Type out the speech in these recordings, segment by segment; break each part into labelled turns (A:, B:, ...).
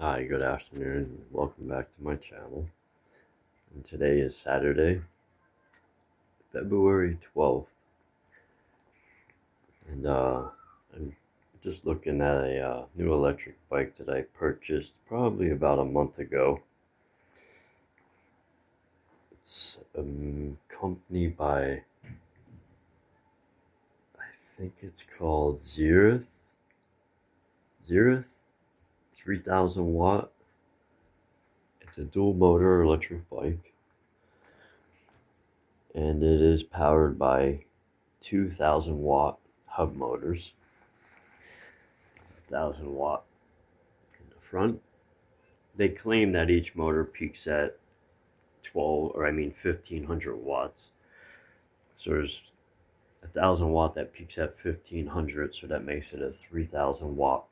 A: Hi, good afternoon. Welcome back to my channel. And today is Saturday, February 12th. And I'm just looking at a new electric bike that I purchased probably about a month ago. It's a company by, I think it's called Zorix, 3000 watt. It's a dual motor electric bike. And it is powered by 2000 watt hub motors. It's 1000 watt in the front. They claim that each motor peaks at 1500 watts. So there's 1000 watt that peaks at 1500, so that makes it a 3000 watt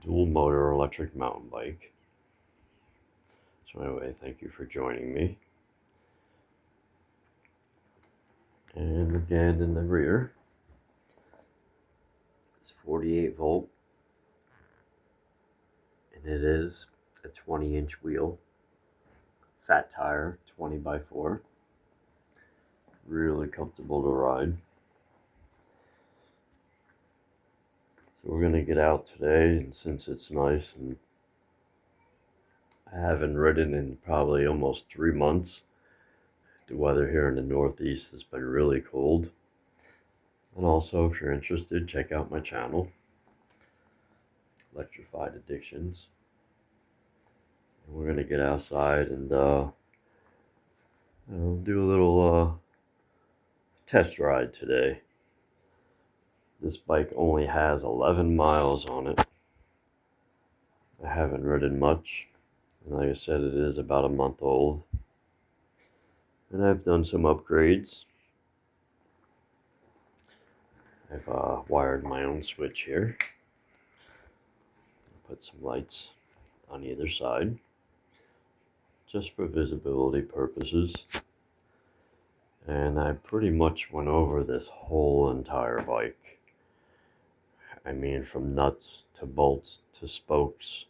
A: dual motor electric mountain bike. So anyway, thank you for joining me. And again, in the rear, it's 48-volt, and it is a 20-inch wheel, fat tire, 20x4. Really comfortable to ride. So we're gonna get out today, and since it's nice, and I haven't ridden in probably almost 3 months. The weather here in the Northeast has been really cold. And also, if you're interested, check out my channel, Electrified Addictions. And we're gonna get outside and do a little test ride today. This bike only has 11 miles on it. I haven't ridden much, and like I said, it is about a month old. And I've done some upgrades. I've wired my own switch here. Put some lights on either side, just for visibility purposes. And I pretty much went over this whole entire bike. I mean, from nuts to bolts to spokes.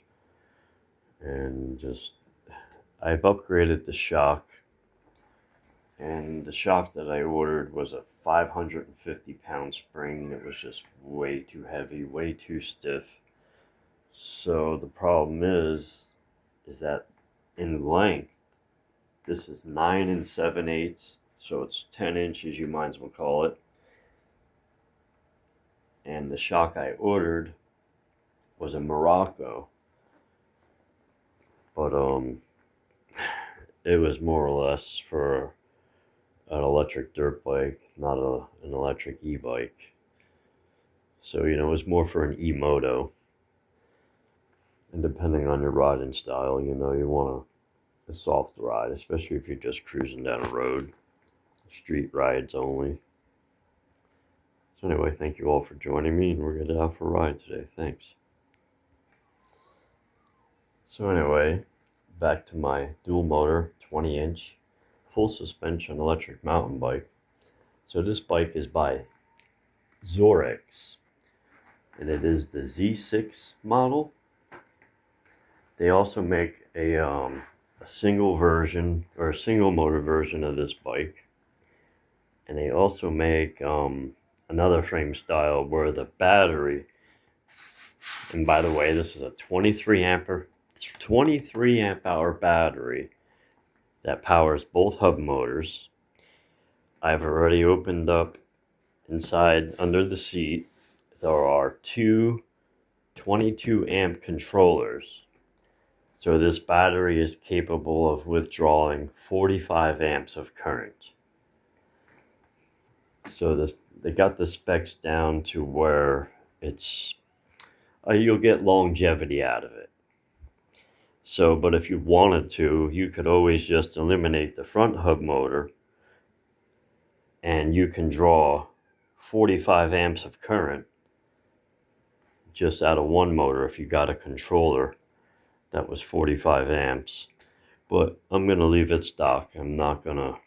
A: And just, I've upgraded the shock. And the shock that I ordered was a 550-pound spring. It was just way too heavy, way too stiff. So the problem is that in length, this is 9 7/8, so it's 10 inches, you might as well call it. And the shock I ordered was a Morocco, but it was more or less for an electric dirt bike, not an electric e-bike. So, it was more for an e-moto. And depending on your riding style, you want a soft ride, especially if you're just cruising down a road. Street rides only. So anyway, thank you all for joining me, and we're going to out for a ride today. Thanks. So anyway, back to my dual motor, 20-inch, full suspension electric mountain bike. So this bike is by Zorix, and it is the Z6 model. They also make a single version, or a single motor version of this bike. And they also make another frame style where the battery, and by the way, this is a 23 amp hour battery that powers both hub motors. I've already opened up inside under the seat. There are two 22 amp controllers. So this battery is capable of withdrawing 45 amps of current. So they got the specs down to where it's you'll get longevity out of it. So, but if you wanted to, you could always just eliminate the front hub motor, and you can draw 45 amps of current just out of one motor if you got a controller that was 45 amps. But I'm going to leave it stock. I'm not going to,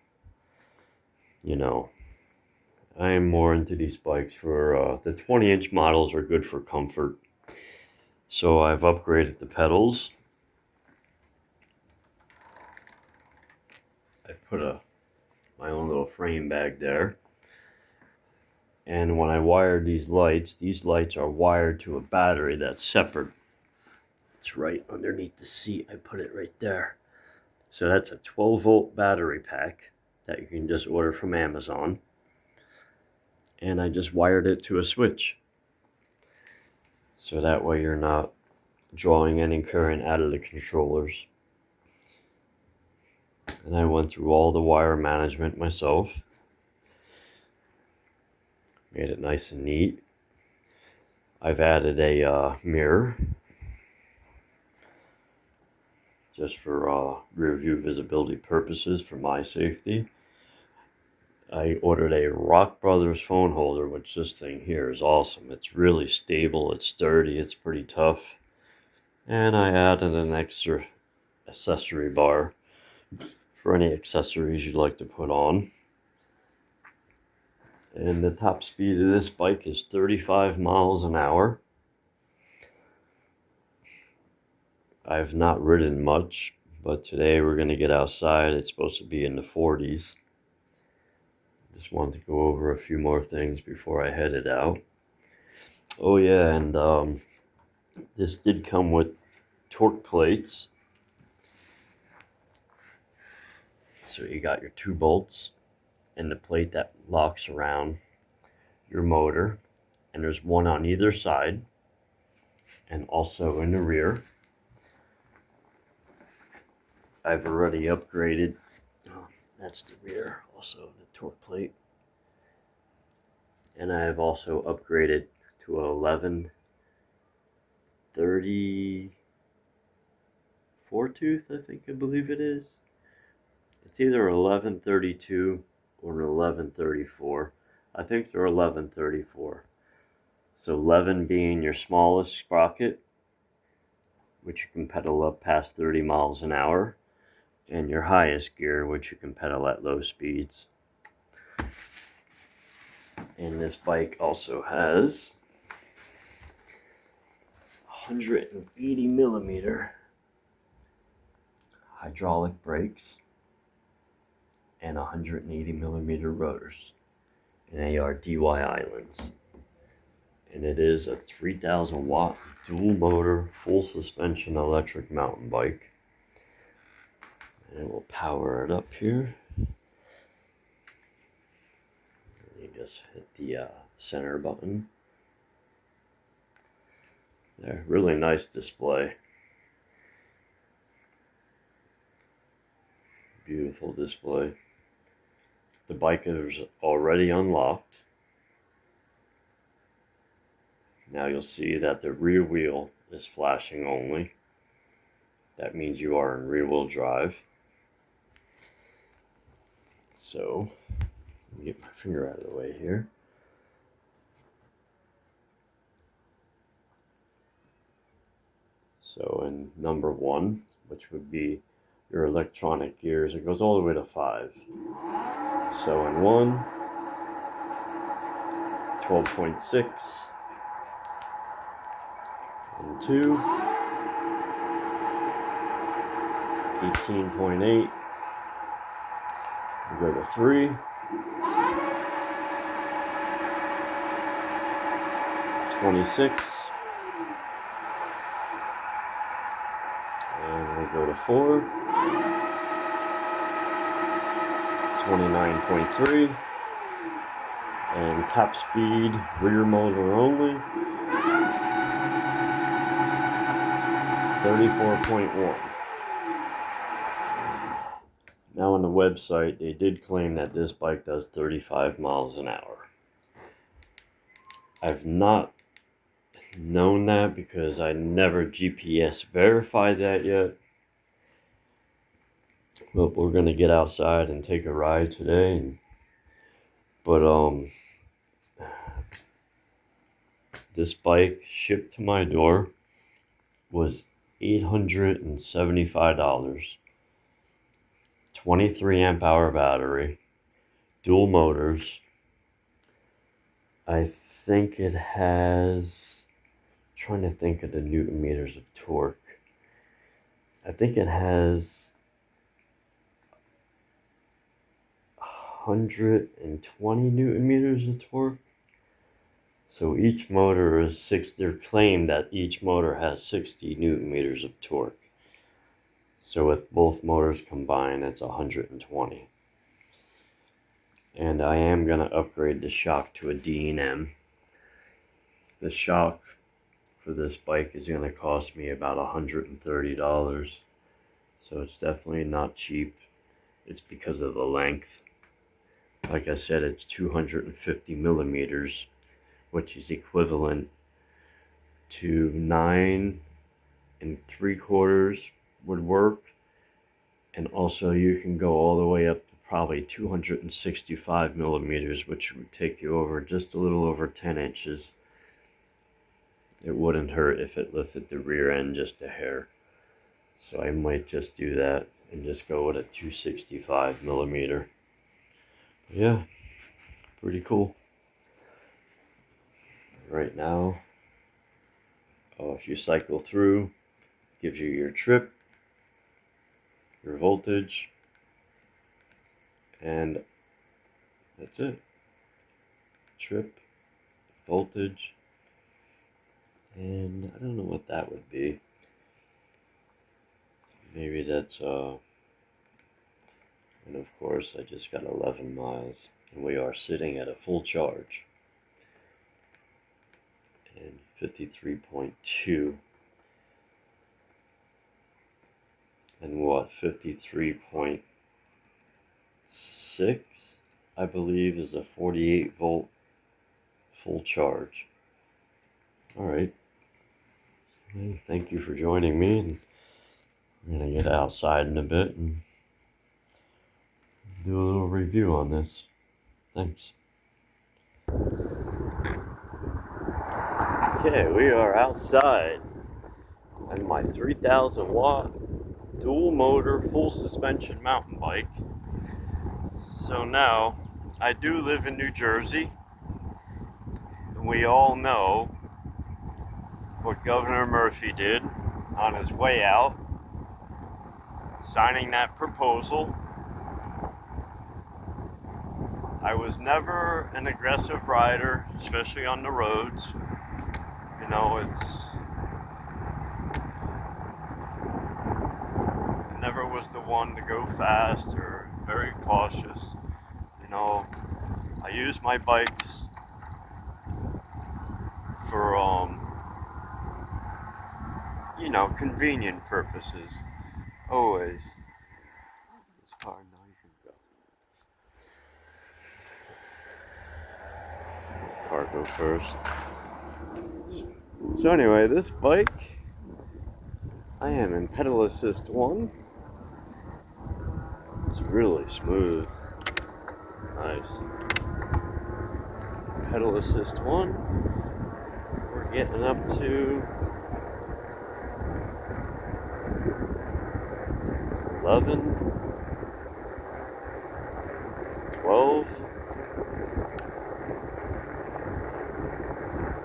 A: I am more into these bikes for, the 20-inch models are good for comfort. So I've upgraded the pedals. I've put my own little frame bag there. And when I wired these lights are wired to a battery that's separate. It's right underneath the seat. I put it right there. So that's a 12-volt battery pack that you can just order from Amazon. And I just wired it to a switch. So that way you're not drawing any current out of the controllers. And I went through all the wire management myself. Made it nice and neat. I've added a mirror just for rear view visibility purposes for my safety. I ordered a Rock Brothers phone holder, which this thing here is awesome. It's really stable, it's sturdy, it's pretty tough. And I added an extra accessory bar for any accessories you'd like to put on. And the top speed of this bike is 35 miles an hour. I've not ridden much, but today we're going to get outside. It's supposed to be in the 40s. Just wanted to go over a few more things before I headed out. Oh yeah, and this did come with torque plates. So you got your 2 bolts and the plate that locks around your motor, and there's one on either side and also in the rear. I've already upgraded. That's the rear, also the torque plate. And I have also upgraded to a 1134 tooth, I believe it is. It's either 1132 or 1134. I think they're 1134. So 11 being your smallest sprocket, which you can pedal up past 30 miles an hour, and your highest gear, which you can pedal at low speeds. And this bike also has 180 millimeter hydraulic brakes and 180 millimeter rotors, and they are DY islands. And it is a 3,000 watt dual motor full suspension electric mountain bike. And we'll power it up here. You just hit the center button. There, really nice display. Beautiful display. The bike is already unlocked. Now you'll see that the rear wheel is flashing only. That means you are in rear wheel drive. So, let me get my finger out of the way here. So in number 1, which would be your electronic gears, it goes all the way to 5. So in 1, 12.6, and 2, 18.8, we go to 3, 26, and we go to 4, 29.3, and top speed, rear motor only, 34.1. Now on the website, they did claim that this bike does 35 miles an hour. I've not known that because I never GPS verified that yet. But we're gonna get outside and take a ride today. This bike shipped to my door was $875. 23 amp hour battery, dual motors. I think it has trying to think of the newton meters of torque. I think it has 120 newton meters of torque. So each motor is they're claimed that each motor has 60 newton meters of torque. So with both motors combined, it's 120. And I am going to upgrade the shock to a D&M. The shock for this bike is going to cost me about $130. So it's definitely not cheap. It's because of the length. Like I said, it's 250 millimeters, which is equivalent to 9 3/4 would work. And also you can go all the way up to probably 265 millimeters, which would take you over just a little over 10 inches. It wouldn't hurt if it lifted the rear end just a hair. So I might just do that and just go with a 265 millimeter. But yeah, pretty cool. Right now, if you cycle through, gives you your trip, your voltage, and that's it. Trip, voltage, and I don't know what that would be. Maybe that's and of course I just got 11 miles, and we are sitting at a full charge. And 53.2. And what, 53.6, I believe, is a 48 volt full charge. Alright. Thank you for joining me, and I'm going to get outside in a bit and do a little review on this. Thanks. Okay, we are outside on my 3,000 watt dual motor full suspension mountain bike. So now, I do live in New Jersey, and we all know what Governor Murphy did on his way out, signing that proposal. I was never an aggressive rider, especially on the roads. You know, I never was the one to go fast or very cautious. You know, I use my bikes for, you know, convenient purposes. Always. This car, now you can go. Car go first. So anyway, this bike, I am in pedal assist 1. It's really smooth. Nice. Pedal assist 1. We're getting up to 11, 12,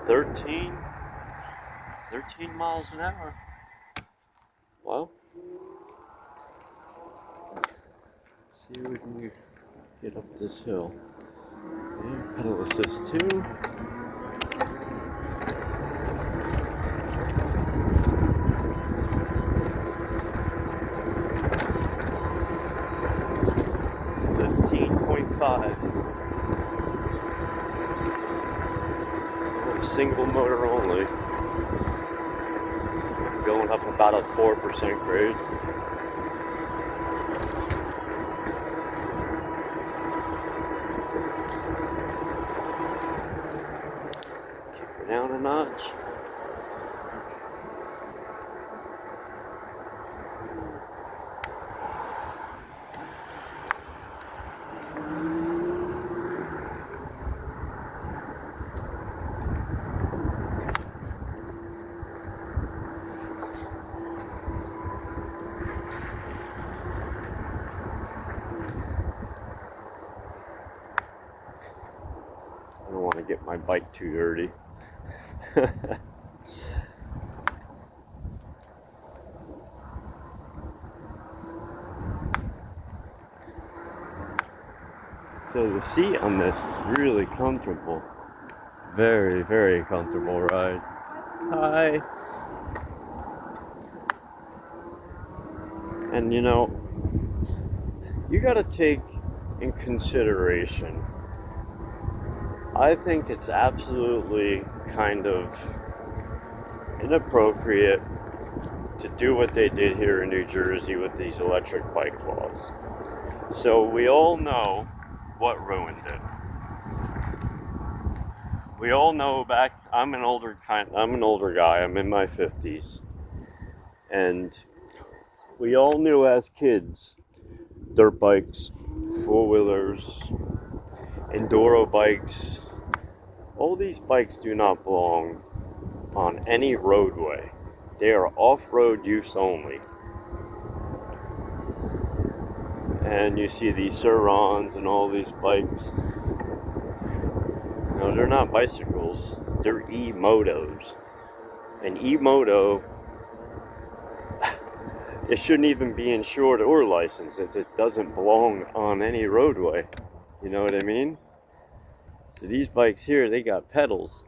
A: 13 miles an hour. Well, let's see if we can get up this hill. Okay, pedal assist 2. Single motor only. Going up about a 4% grade. Keep her down a notch. I don't want to get my bike too dirty. So the seat on this is really comfortable. Very, very comfortable ride. Hi. And you know, you gotta take in consideration, I think it's absolutely kind of inappropriate to do what they did here in New Jersey with these electric bike laws. So we all know what ruined it. We all know I'm an older guy, I'm in my 50s. And we all knew as kids, dirt bikes, four-wheelers, enduro bikes, all these bikes do not belong on any roadway. They are off-road use only. And you see these Surons and all these bikes. No, they're not bicycles, they're e-motos. An e-moto, it shouldn't even be insured or licensed, as it doesn't belong on any roadway. You know what I mean? So these bikes here, they got pedals.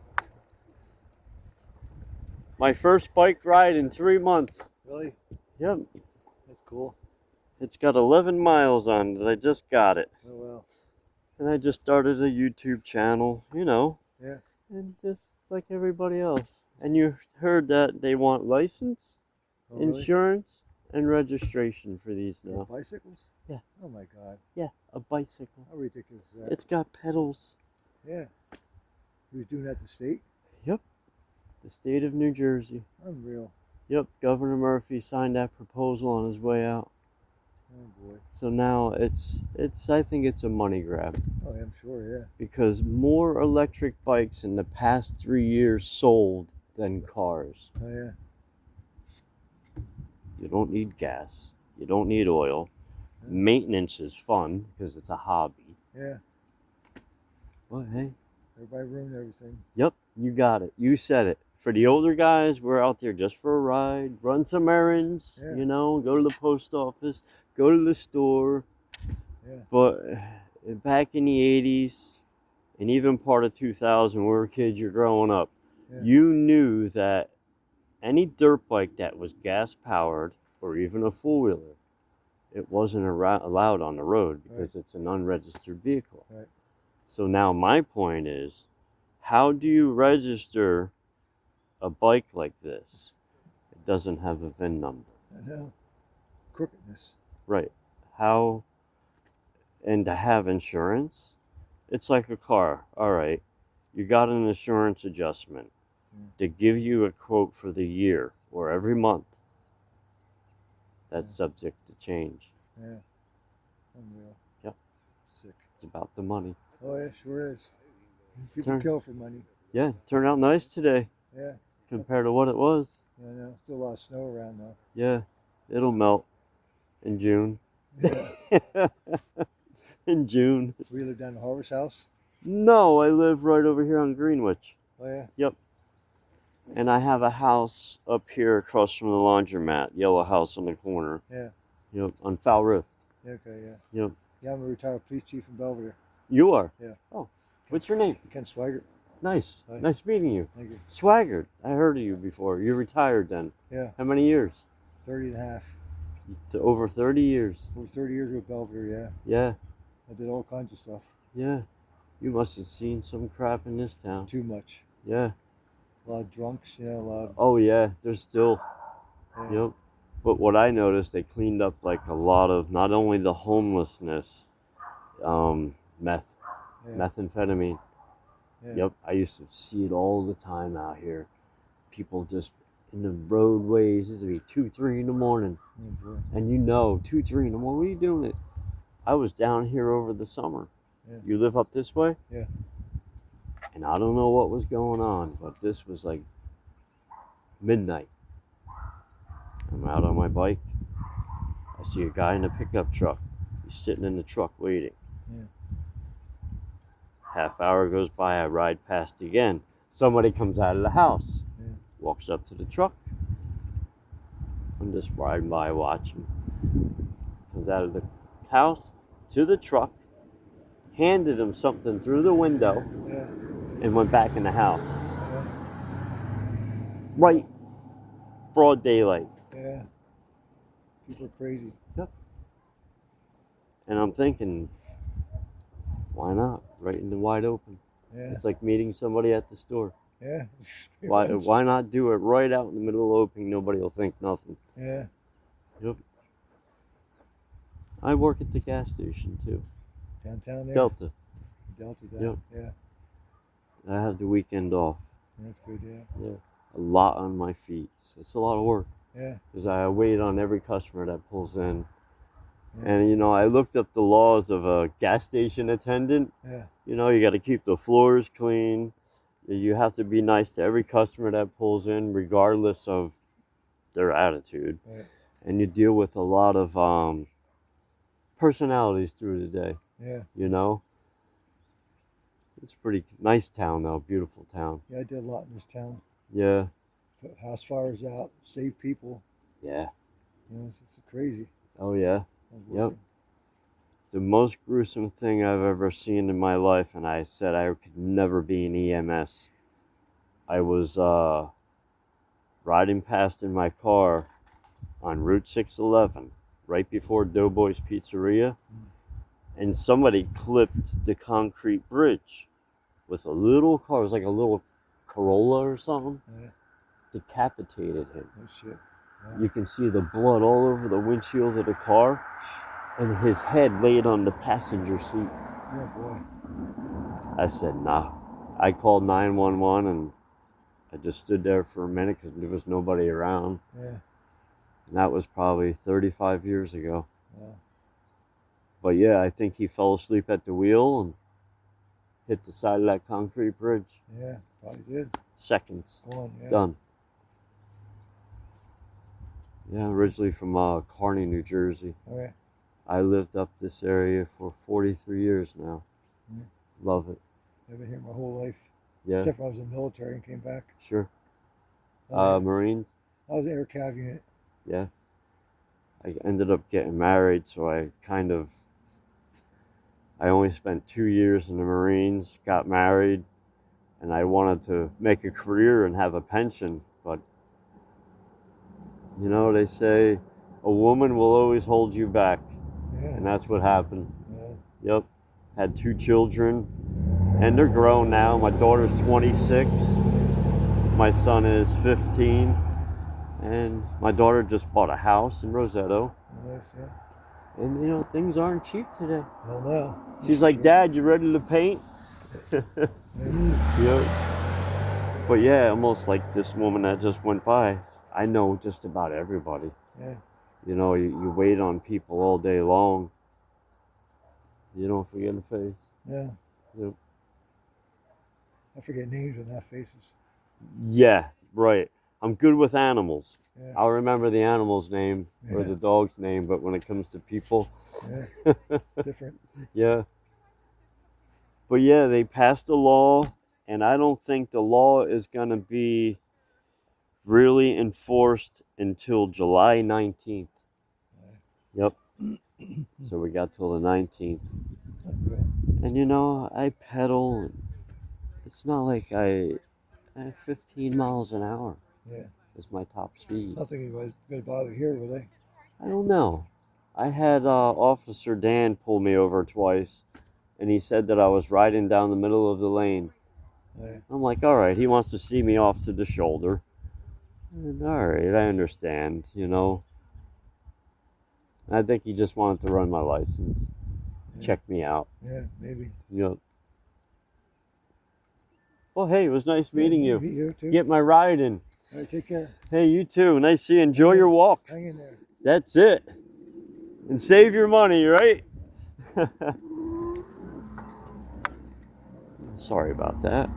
A: My first bike ride in 3 months.
B: Really?
A: Yep.
B: That's cool.
A: It's got 11 miles on it. I just got it.
B: Oh, well.
A: And I just started a YouTube channel, you know.
B: Yeah.
A: And just like everybody else. And you heard that they want license,
B: Oh, really?
A: insurance, and registration for these now.
B: For bicycles?
A: Yeah.
B: Oh, my God.
A: Yeah, a bicycle.
B: How ridiculous is that?
A: It's got pedals.
B: Yeah. He was doing that to state?
A: Yep. The state of New Jersey.
B: Unreal.
A: Yep, Governor Murphy signed that proposal on his way out.
B: Oh, boy.
A: So now I think it's a money grab.
B: Oh, I'm sure, yeah.
A: Because more electric bikes in the past 3 years sold than cars.
B: Oh, yeah.
A: You don't need gas. You don't need oil.
B: Yeah.
A: Maintenance is fun because it's a hobby.
B: Yeah.
A: But hey.
B: Everybody ruined everything.
A: Yep, you got it. You said it. For the older guys, we're out there just for a ride, run some errands,
B: Yeah.
A: you know, go to the post office, go to the store.
B: Yeah.
A: But back in the 80s, and even part of 2000, when we were kids, you're growing up,
B: Yeah.
A: you knew that any dirt bike that was gas powered, or even a four-wheeler, it wasn't allowed on the road because it's an unregistered vehicle.
B: Right.
A: So now my point is, how do you register a bike like this? It doesn't have a VIN number.
B: I know. Crookedness.
A: Right. How, and to have insurance, it's like a car. All right, you got an insurance adjustment. They give you a quote for the year or every month. That's subject to change.
B: Yeah. Unreal.
A: Yep.
B: Sick.
A: It's about the money.
B: Oh, yeah, sure is. People kill for money.
A: Yeah, turned out nice today.
B: Yeah.
A: Compared to what it was.
B: Yeah, I know. Still a lot of snow around, though.
A: Yeah, it'll melt in June.
B: Yeah.
A: In June.
B: We live down the Harvest House?
A: No, I live right over here on Greenwich.
B: Oh, yeah?
A: Yep. And I have a house up here across from the laundromat, yellow house on the corner.
B: Yeah.
A: Yep, on Foul Rift.
B: Yeah, okay, yeah.
A: Yep.
B: Yeah, I'm a retired police chief in Belvedere.
A: You are?
B: Yeah.
A: Oh, what's your name?
B: Ken Swigert.
A: Nice.
B: Hi.
A: Nice meeting you.
B: Thank you.
A: Swaggart. I heard of you before. You're retired then.
B: Yeah.
A: How many years?
B: 30 and a half.
A: Over 30 years.
B: Over 30 years with Belvedere, yeah.
A: Yeah.
B: I did all kinds of stuff.
A: Yeah. You must have seen some crap in this town.
B: Too much.
A: Yeah.
B: A lot of drunks, you know, a lot of...
A: Oh, yeah. There's still...
B: Yeah.
A: Yep. But what I noticed, they cleaned up like a lot of, not only the homelessness, methamphetamine.
B: Yeah.
A: Yep, I used to see it all the time out here. People just in the roadways. This would be 2, 3 in the morning.
B: Oh, boy.
A: And you know, 2, 3 in the morning, what are you doing it? I was down here over the summer.
B: Yeah.
A: You live up this way?
B: Yeah.
A: And I don't know what was going on, but this was like midnight. I'm out on my bike. I see a guy in a pickup truck. He's sitting in the truck waiting.
B: Yeah.
A: Half hour goes by, I ride past again. Somebody comes out of the house,
B: Yeah.
A: walks up to the truck. I'm just riding by watching. Comes out of the house to the truck, handed him something through the window,
B: Yeah.
A: and went back in the house.
B: Yeah.
A: Right, broad daylight.
B: Yeah. People are crazy.
A: Yep. And I'm thinking, why not? Right in the wide open.
B: Yeah.
A: It's like meeting somebody at the store.
B: Yeah.
A: Why not do it right out in the middle of the opening? Nobody will think nothing.
B: Yeah.
A: Yep. I work at the gas station too.
B: Downtown there.
A: Delta.
B: Delta.
A: Yep.
B: Yeah.
A: I have the weekend off.
B: That's good. Yeah.
A: Yeah. A lot on my feet. It's a lot of work.
B: Yeah.
A: Because I wait on every customer that pulls in.
B: Yeah.
A: And, you know, I looked up the laws of a gas station attendant.
B: Yeah.
A: You know, you got to keep the floors clean. You have to be nice to every customer that pulls in, regardless of their attitude.
B: Right.
A: And you deal with a lot of personalities through the day.
B: Yeah.
A: You know? It's a pretty nice town, though. Beautiful town.
B: Yeah. I did a lot in this town.
A: Yeah.
B: Put house fires out, save people.
A: Yeah.
B: You know, it's crazy.
A: Oh, yeah.
B: I was
A: Yep.
B: working.
A: The most gruesome thing I've ever seen in my life, and I said I could never be an EMS. I was riding past in my car on Route 611, right before Doughboy's Pizzeria, and somebody clipped the concrete bridge with a little car. It was like a little Corolla or something.
B: Yeah.
A: Decapitated him.
B: Oh shit. Wow.
A: You can see the blood all over the windshield of the car, and his head laid on the passenger seat.
B: Oh boy.
A: I said, nah. I called 911 and I just stood there for a minute because there was nobody around.
B: Yeah.
A: And that was probably 35 years ago.
B: Wow.
A: But yeah, I think he fell asleep at the wheel and hit the side of that concrete bridge.
B: Yeah. Probably did.
A: Seconds.
B: Gone. Yeah.
A: Done. Yeah, originally from Kearney, New Jersey.
B: Oh yeah.
A: I lived up this area for 43 years now.
B: Yeah.
A: Love it.
B: I've been here my whole life.
A: Yeah,
B: Except for I was in the military and came back.
A: sure.
B: Oh,
A: Marines?
B: I was an air cav unit.
A: Yeah. I ended up getting married, so I only spent 2 years in the Marines, got married, and I wanted to make a career and have a pension, but you know, they say a woman will always hold you back,
B: Yeah.
A: and that's what happened.
B: Yeah.
A: Yep. Had 2 children, and they're grown now. My daughter's 26, my son is 15, and my daughter just bought a house in Roseto.
B: Nice. Yeah.
A: And you know, things aren't cheap today.
B: Hell no.
A: She's like, Dad, you ready to paint?
B: Yeah.
A: Yep. But yeah, almost like this woman that just went by. I know just about everybody.
B: Yeah.
A: You know, you wait on people all day long. You don't forget a face.
B: Yeah.
A: Yep.
B: I forget names but not faces.
A: Yeah, right. I'm good with animals.
B: Yeah.
A: I'll remember the animal's name or
B: Yeah.
A: the dog's name, but when it comes to people,
B: Yeah. Different.
A: yeah. But yeah, they passed a law, and I don't think the law is going to be really enforced until July 19th. Yep. So we got till the 19th.
B: Unreal.
A: And you know, I pedal, and it's not like I have 15 miles an hour
B: Yeah.
A: is my top speed.
B: I don't think anybody's gonna bother here, will they?
A: I don't know. I had Officer Dan pull me over twice, and he said that I was riding down the middle of the lane.
B: Yeah.
A: I'm like, all right, he wants to see me off to the shoulder. And all right, I understand, you know. I think he just wanted to run my license,
B: Yeah.
A: check me out.
B: Yeah. Maybe.
A: Yep. Well, hey, it was nice meeting you.
B: Meet you too.
A: Get my ride in.
B: All right. Take care.
A: Hey, you too. Nice to see you. Enjoy your walk.
B: Hang in there.
A: That's it. And save your money, right? Sorry about that.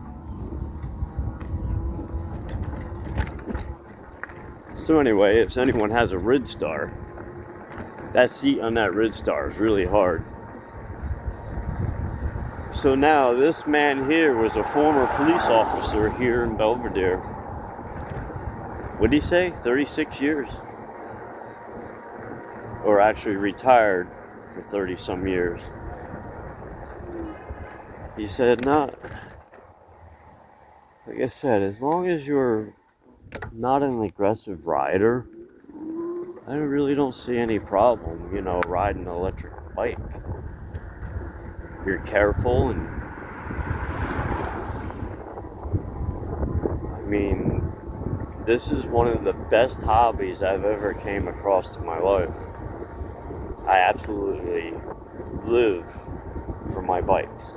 A: So anyway, if anyone has a Ridstar, that seat on that Ridstar is really hard. So now this man here was a former police officer here in Belvedere. What'd he say? 36 years. Or actually retired for 30 some years. he said, not, like I said, as long as you're not an aggressive rider, I really don't see any problem, you know, riding an electric bike. You're careful, and I mean, this is one of the best hobbies I've ever came across in my life. I absolutely live for my bikes.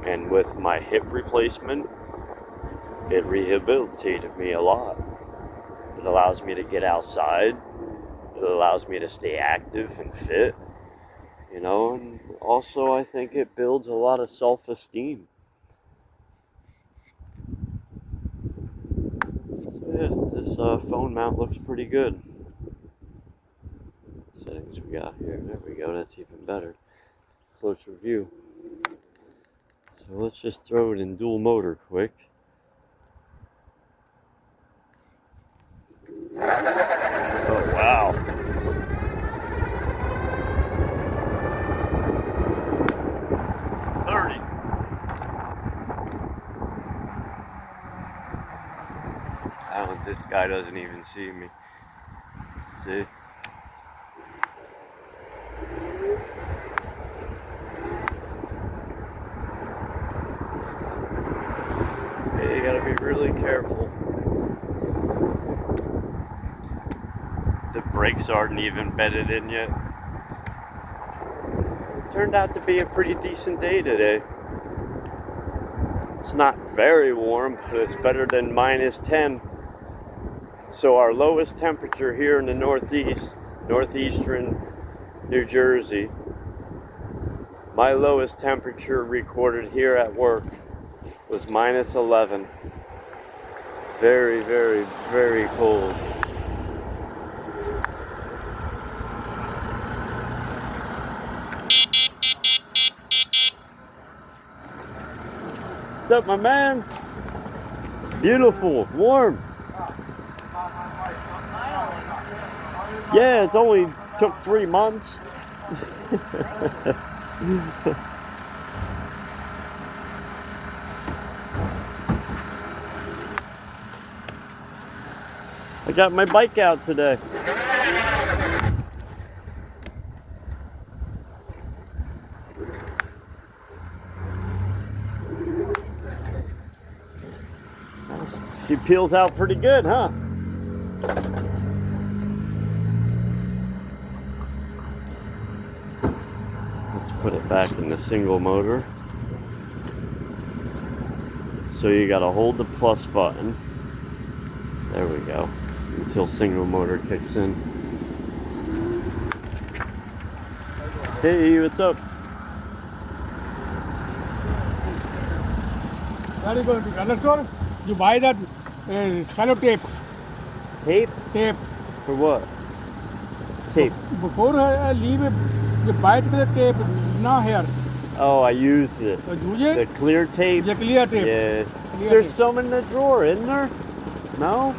A: And with my hip replacement, it rehabilitated me a lot. It allows me to get outside. It allows me to stay active and fit, you know, and also I think it builds a lot of self-esteem. So yeah, this phone mount looks pretty good. Settings we got here, there we go, that's even better. Closer view. So let's just throw it in dual motor quick. Oh wow. This guy doesn't even see me. See? Hey, you gotta be really careful. The brakes aren't even bedded in yet. Turned out to be a pretty decent day today. It's not very warm, but it's better than -10. So our lowest temperature here in the northeastern New Jersey, my lowest temperature recorded here at work was -11. Very, very, very cold. What's up, my man? Beautiful, warm. Yeah, it's only took 3 months. I got my bike out today. She peels out pretty good, huh? Let's put it back in the single motor. So you gotta hold the plus button. There we go. Until single motor kicks in. Hey, what's up?
C: Where are you going to the store? You buy that cello tape.
A: Tape?
C: Tape.
A: For what? Tape.
C: Before I leave it, you buy it with the tape. It's not here.
A: Oh, I used it. The clear tape?
C: The clear tape.
A: Yeah.
C: Clear
A: There's
C: tape.
A: some in the drawer, isn't there? No?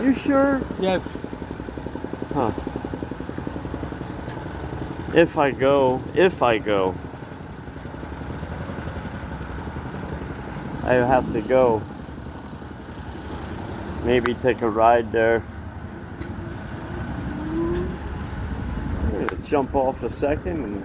A: You sure?
C: Yes.
A: Huh. If I go, I have to go. Maybe take a ride there. I'm gonna jump off a second and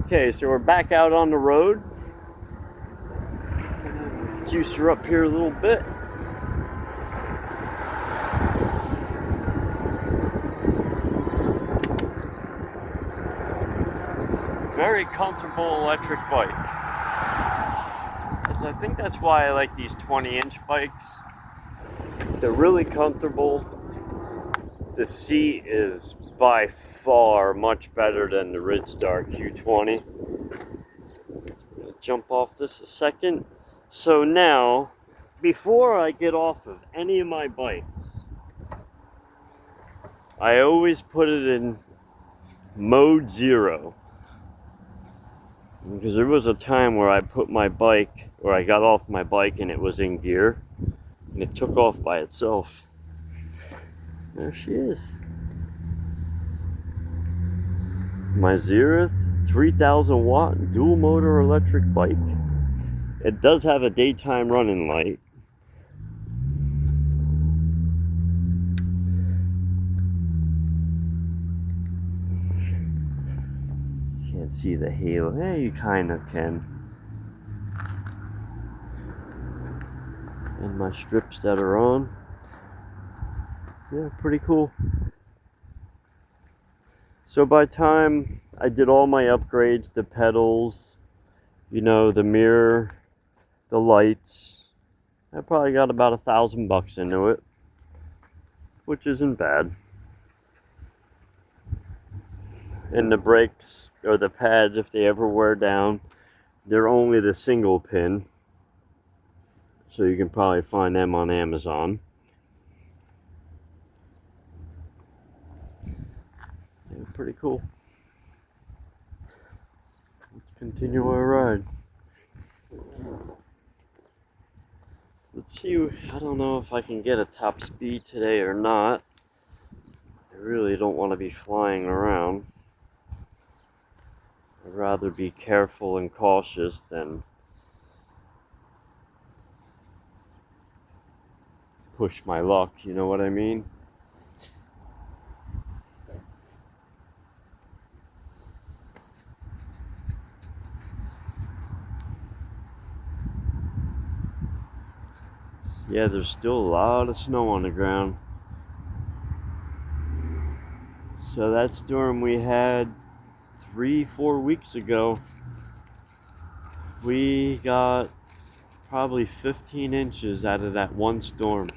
A: okay, so we're back out on the road. Juice her up here a little bit. Very comfortable electric bike. So I think that's why I like these 20-inch bikes. They're really comfortable. The seat is by far much better than the Ridstar Q20. Jump off this a second. So now before I get off of any of my bikes, I always put it in mode 0. Because there was a time where I put my bike, or I got off my bike and it was in gear, and it took off by itself. There she is. My Zorix 3000 watt dual motor electric bike. It does have a daytime running light. Can't see the halo. Yeah, you kind of can. And my strips that are on. Yeah, pretty cool. So by the time I did all my upgrades, the pedals, you know, the mirror, the lights, I probably got about $1,000 into it, which isn't bad. And the brakes or the pads, if they ever wear down, they're only the single pin, so you can probably find them on Amazon. Yeah, pretty cool. Let's continue our ride. Let's see, I don't know if I can get a top speed today or not. I really don't want to be flying around. I'd rather be careful and cautious than push my luck, you know what I mean? Yeah, there's still a lot of snow on the ground. So that storm we had 3-4 weeks ago, we got probably 15 inches out of that one storm.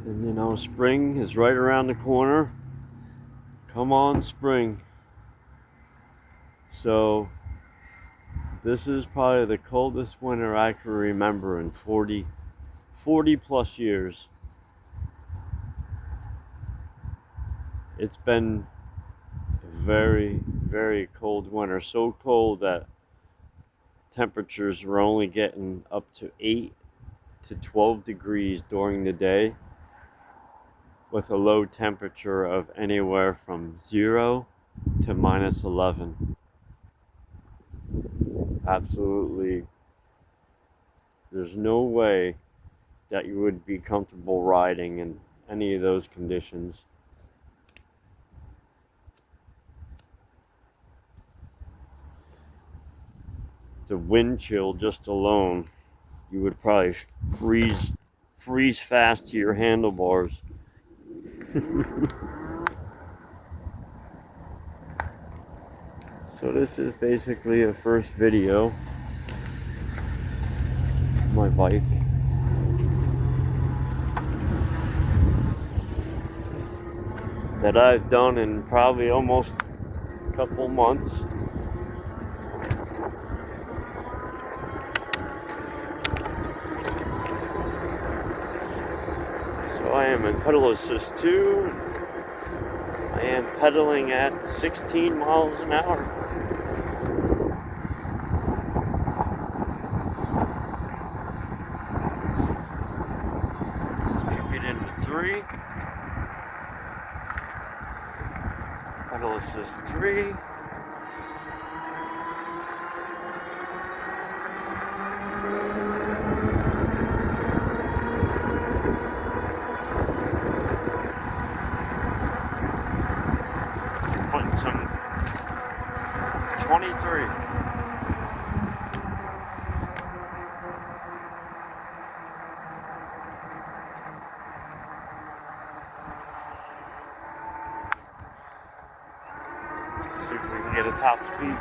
A: And you know, spring is right around the corner. Come on, spring. So this is probably the coldest winter I can remember in 40 plus years. It's been a very, very cold winter. So cold that temperatures were only getting up to 8 to 12 degrees during the day, with a low temperature of anywhere from 0 to -11. Absolutely, there's no way that you would be comfortable riding in any of those conditions. The wind chill just alone, you would probably freeze fast to your handlebars. So this is basically a first video of my bike. That I've done in probably almost a couple months. So I am in pedal assist 2. I am pedaling at 16 miles an hour. Let's get into 3. Pedal assist 3. Putting some 23. See if we can get a top speed.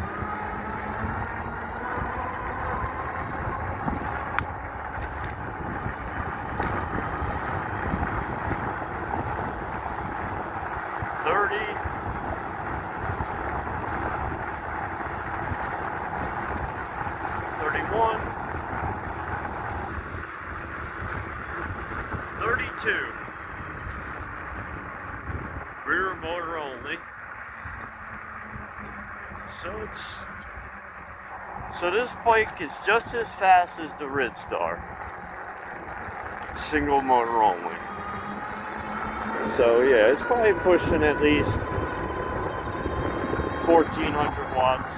A: So this bike is just as fast as the Red Star, single motor only. So yeah, it's probably pushing at least 1400 watts.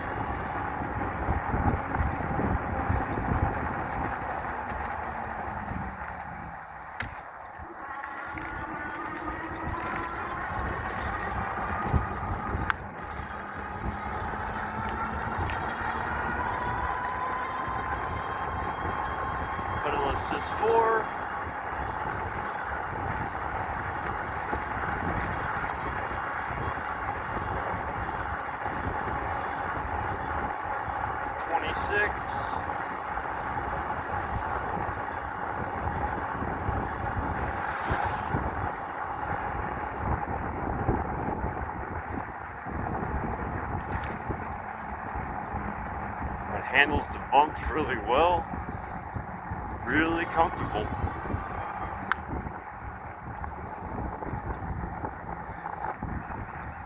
A: Pedal assist 4. It handles the bumps really well. Really comfortable.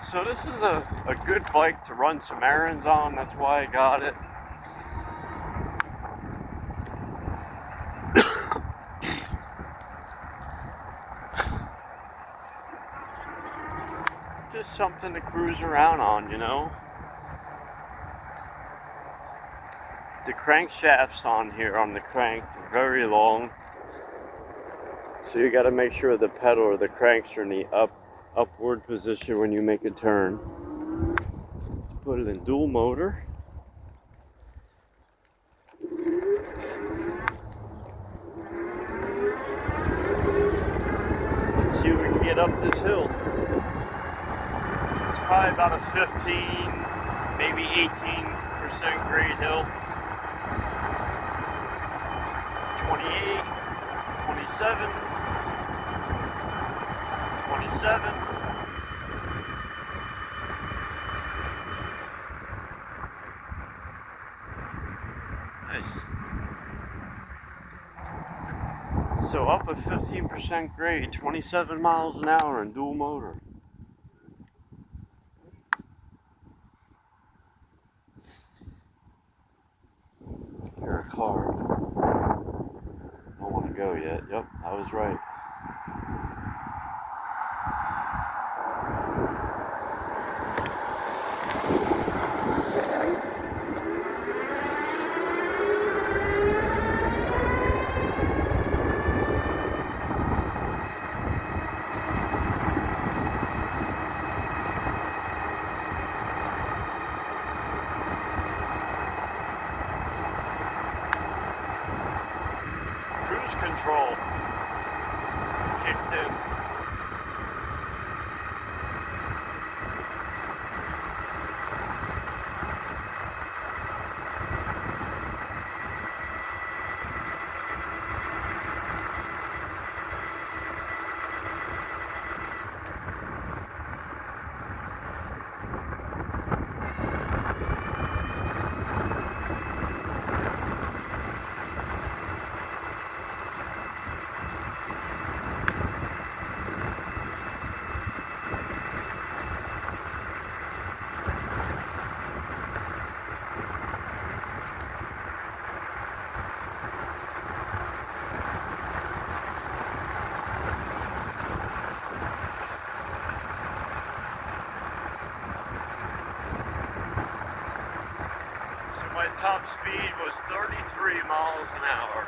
A: So this is a good bike to run some errands on. That's why I got it. Just something to cruise around on, you know. The crankshafts on here on the crank are very long, so you got to make sure the pedal or the cranks are in the upward position when you make a turn. Put it in dual motor. Let's see if we can get up this hill. It's probably about a 15, maybe 18% grade hill. 28, 27, 27. Nice. So up at 15% grade, 27 miles an hour in dual motor. Hear a car. Don't want to go yet. Yep, I was right. Cruise control kicked in. My top speed was 33 miles an hour.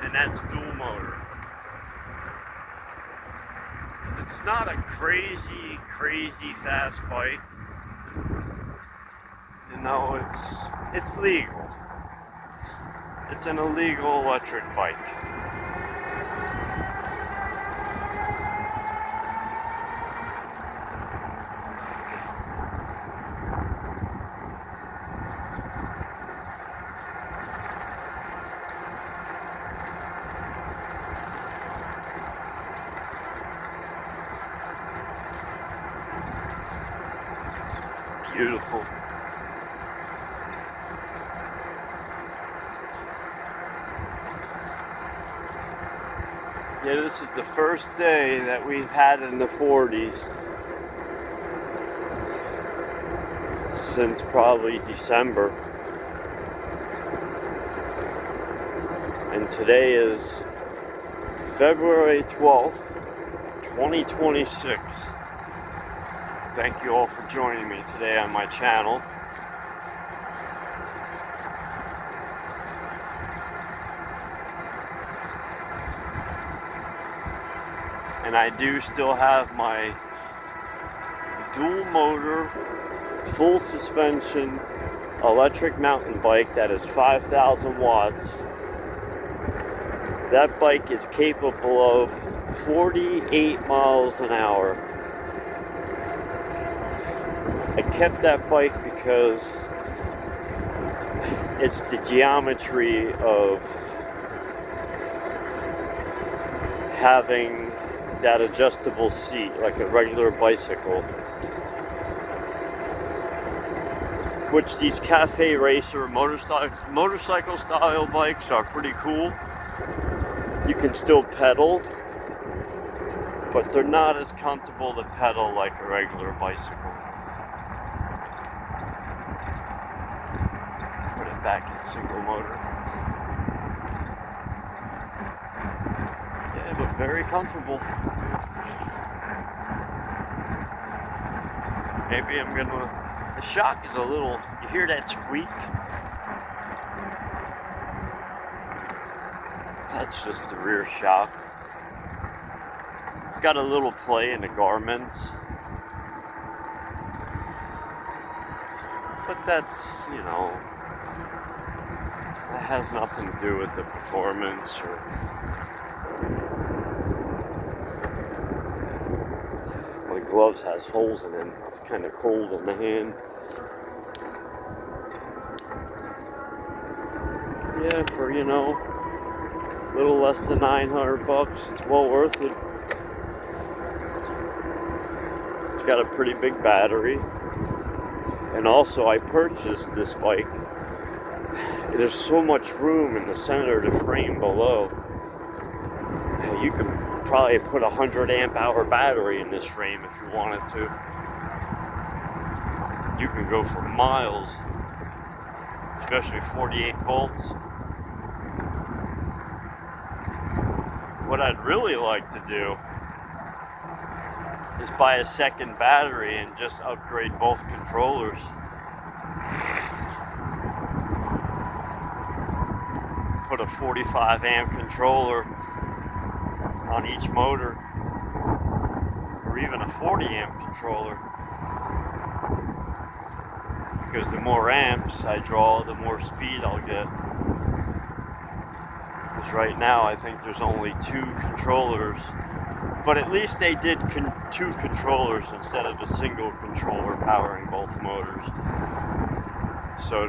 A: And that's dual motor. It's not a crazy fast bike. You know, it's legal. It's an illegal electric bike. Beautiful. Yeah, this is the first day that we've had in the 40s since probably December. And today is February 12th, 2026. Thank you all for joining me today on my channel. And I do still have my dual motor, full suspension, electric mountain bike that is 5,000 watts. That bike is capable of 48 miles an hour. I kept that bike because it's the geometry of having that adjustable seat like a regular bicycle, which these cafe racer motorcycle style bikes are pretty cool. You can still pedal, but they're not as comfortable to pedal like a regular bicycle. Put it back in single motor. Yeah, but very comfortable. Maybe I'm gonna, the shock is a little, you hear that squeak? That's just the rear shock. It's got a little play in the garments. But that's, you know, that has nothing to do with the performance or my gloves has holes in them. It's kind of cold in the hand. Yeah, for, you know, a little less than 900 bucks, it's well worth it. It's got a pretty big battery. And also I purchased this bike. There's so much room in the center of the frame below. You can probably put a 100 amp hour battery in this frame if you wanted to. You can go for miles, especially 48 volts. What I'd really like to do is buy a second battery and just upgrade both controllers. Put a 45 amp controller on each motor, or even a 40 amp controller, because the more amps I draw, the more speed I'll get. Because right now I think there's only 2 controllers, but at least they did 2 controllers instead of a single controller powering both motors. So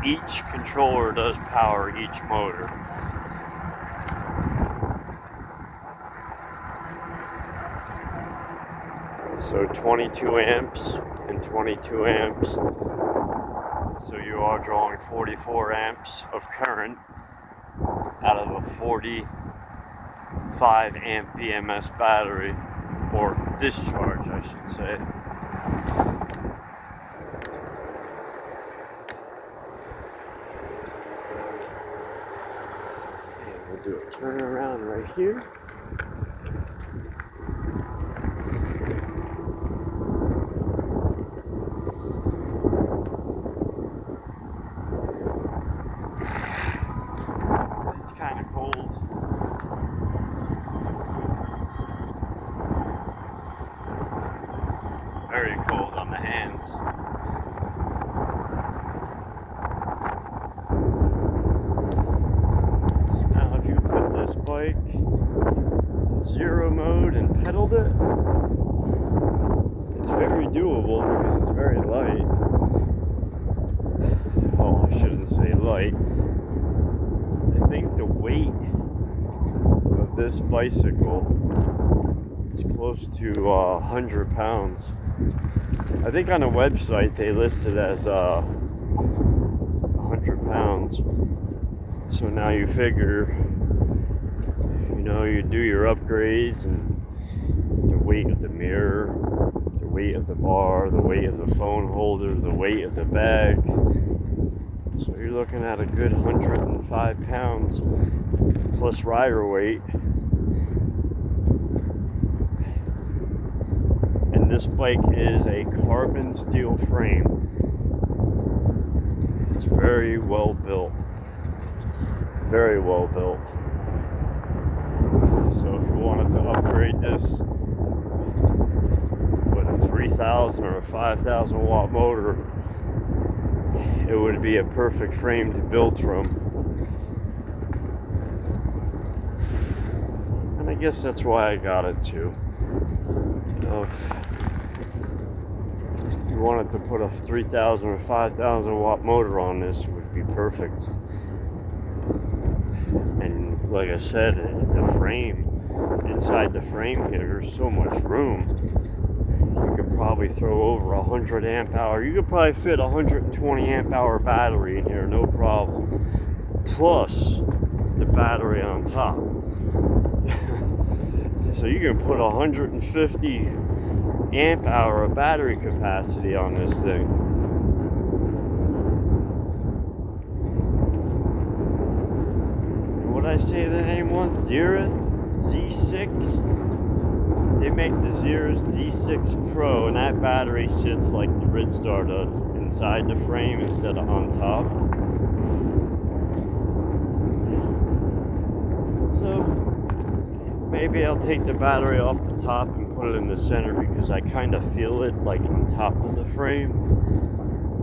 A: each controller does power each motor. So 22 amps and 22 amps. So you are drawing 44 amps of current out of a 45 amp BMS battery, or discharge I should say. And we'll do a turn around right here. Very cold on the hands. So now if you put this bike in 0 mode and pedaled it, it's very doable because it's very light. Oh, I shouldn't say light. I think the weight of this bicycle is close to 100 pounds. I think on the website they list it as 100 pounds. So now you figure, you do your upgrades and the weight of the mirror, the weight of the bar, the weight of the phone holder, the weight of the bag. So you're looking at a good 105 pounds plus rider weight. And this bike is a carbon steel frame. It's very well built. Very well built. So if you wanted to upgrade this with a 3,000 or a 5,000 watt motor, it would be a perfect frame to build from. And I guess that's why I got it too. You know, if you wanted to put a 3,000 or 5,000 watt motor on this, it would be perfect. And like I said, the frame, inside the frame here, there's so much room. You could probably throw over 100 amp hour. You could probably fit a 120 amp hour battery in here, no problem. Plus the battery on top. So you can put 150 amp hour of battery capacity on this thing. And what I say the name was? Zorix Z6? They make the Zorix Z6 Pro, and that battery sits like the Ridstar does, inside the frame instead of on top. So maybe I'll take the battery off the top and put it in the center, because I kind of feel it like on top of the frame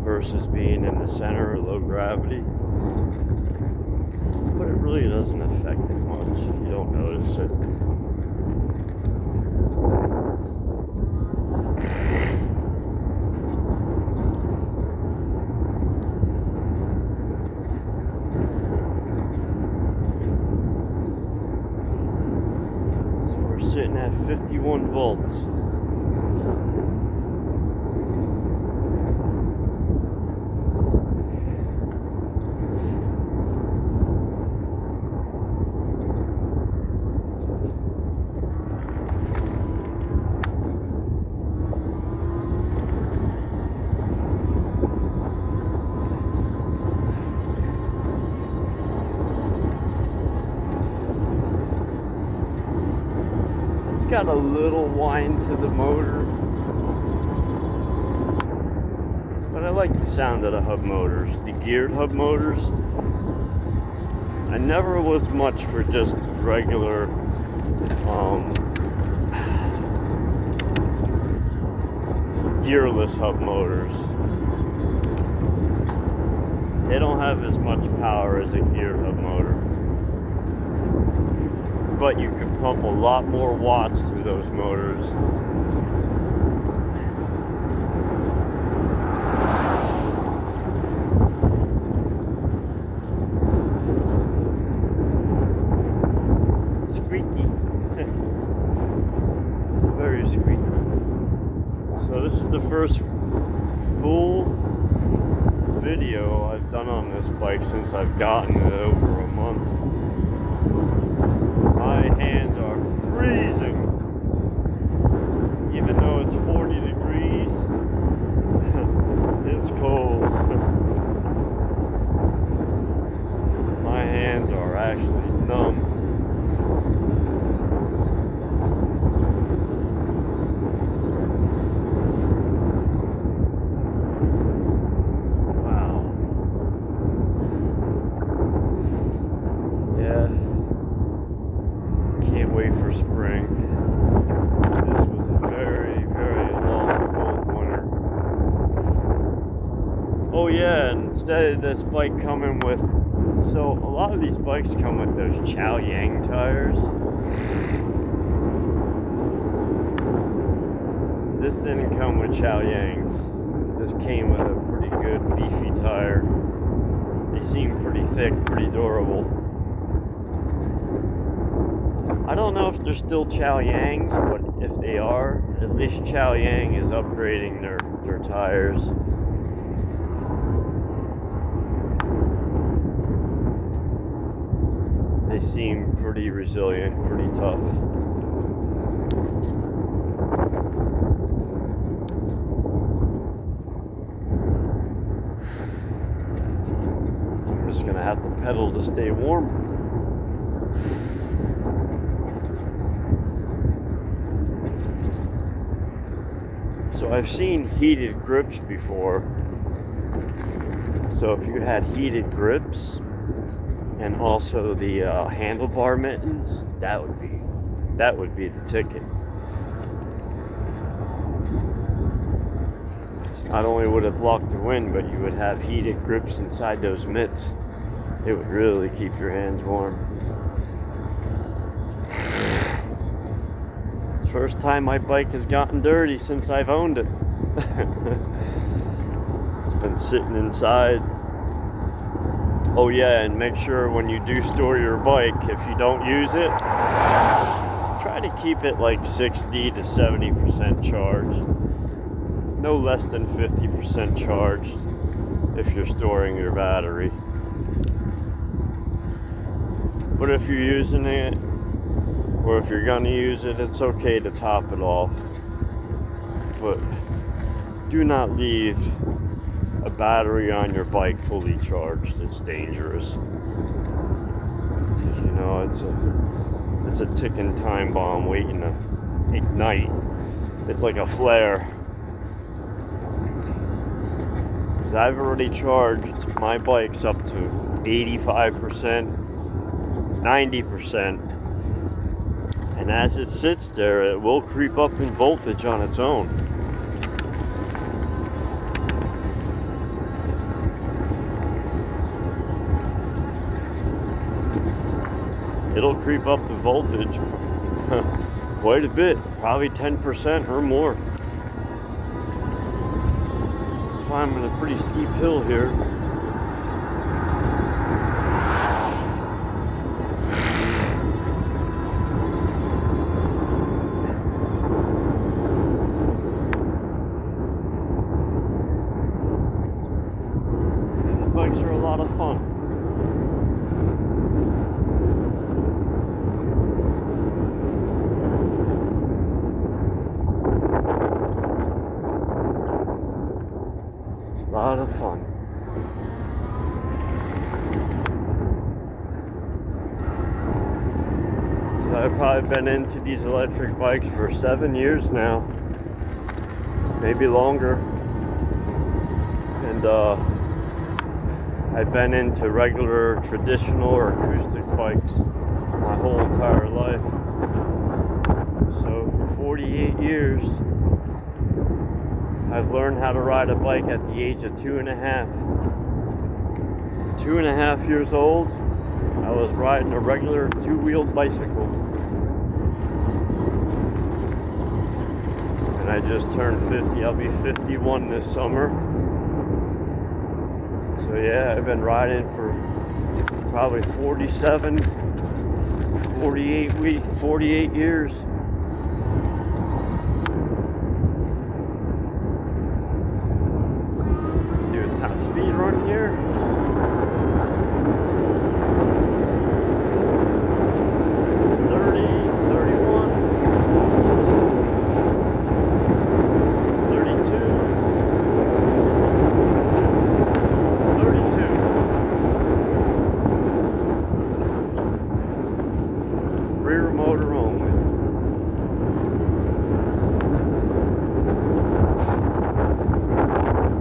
A: versus being in the center, low gravity. But it really doesn't affect it much if you don't notice it. Sitting at 51 volts. Got a little whine to the motor, but I like the sound of the hub motors, the geared hub motors. I never was much for just regular gearless hub motors. They don't have as much power as a geared hub motor, but you can pump a lot more watts through those motors. Squeaky. Very squeaky. So this is the first full video I've done on this bike since I've gotten it over a month. My hands are freezing, even though it's 40 degrees. It's cold. My hands are actually numb. Wow. Yeah. Can't wait for spring. This was a very, very long, cold winter. Oh yeah, and instead of this bike coming with, so a lot of these bikes come with those Chow Yang tires. This didn't come with Chow Yangs. This came with a pretty good beefy tire. They seem pretty thick, pretty durable. I don't know if they're still Chow Yangs, but if they are, at least Chow Yang is upgrading their tires. They seem pretty resilient, pretty tough. I'm just gonna have to pedal to stay warm. So I've seen heated grips before. So if you had heated grips and also the handlebar mittens, that would be the ticket. Not only would it block the wind, but you would have heated grips inside those mitts. It would really keep your hands warm. First time my bike has gotten dirty since I've owned it. It's been sitting inside. Oh yeah, and make sure when you do store your bike, if you don't use it, try to keep it like 60 to 70% charged. No less than 50% charged if you're storing your battery. But if you're using it, or if you're gonna use it, it's okay to top it off. But do not leave a battery on your bike fully charged. It's dangerous. You know, it's a ticking time bomb waiting to ignite. It's like a flare. Because I've already charged my bikes up to 85%, 90%. And as it sits there, it will creep up in voltage on its own. It'll creep up the voltage quite a bit, probably 10% or more. Climbing a pretty steep hill here. Bikes are a lot of fun. A lot of fun. So I've probably been into these electric bikes for 7 years now, maybe longer. And I've been into regular, traditional, or acoustic bikes my whole entire life. So for 48 years, I've learned how to ride a bike at the age of 2.5. 2.5 years old, I was riding a regular two-wheeled bicycle. And I just turned 50. I'll be 51 this summer. So yeah, I've been riding for probably 48 years. Do a top speed run here. Rear motor only.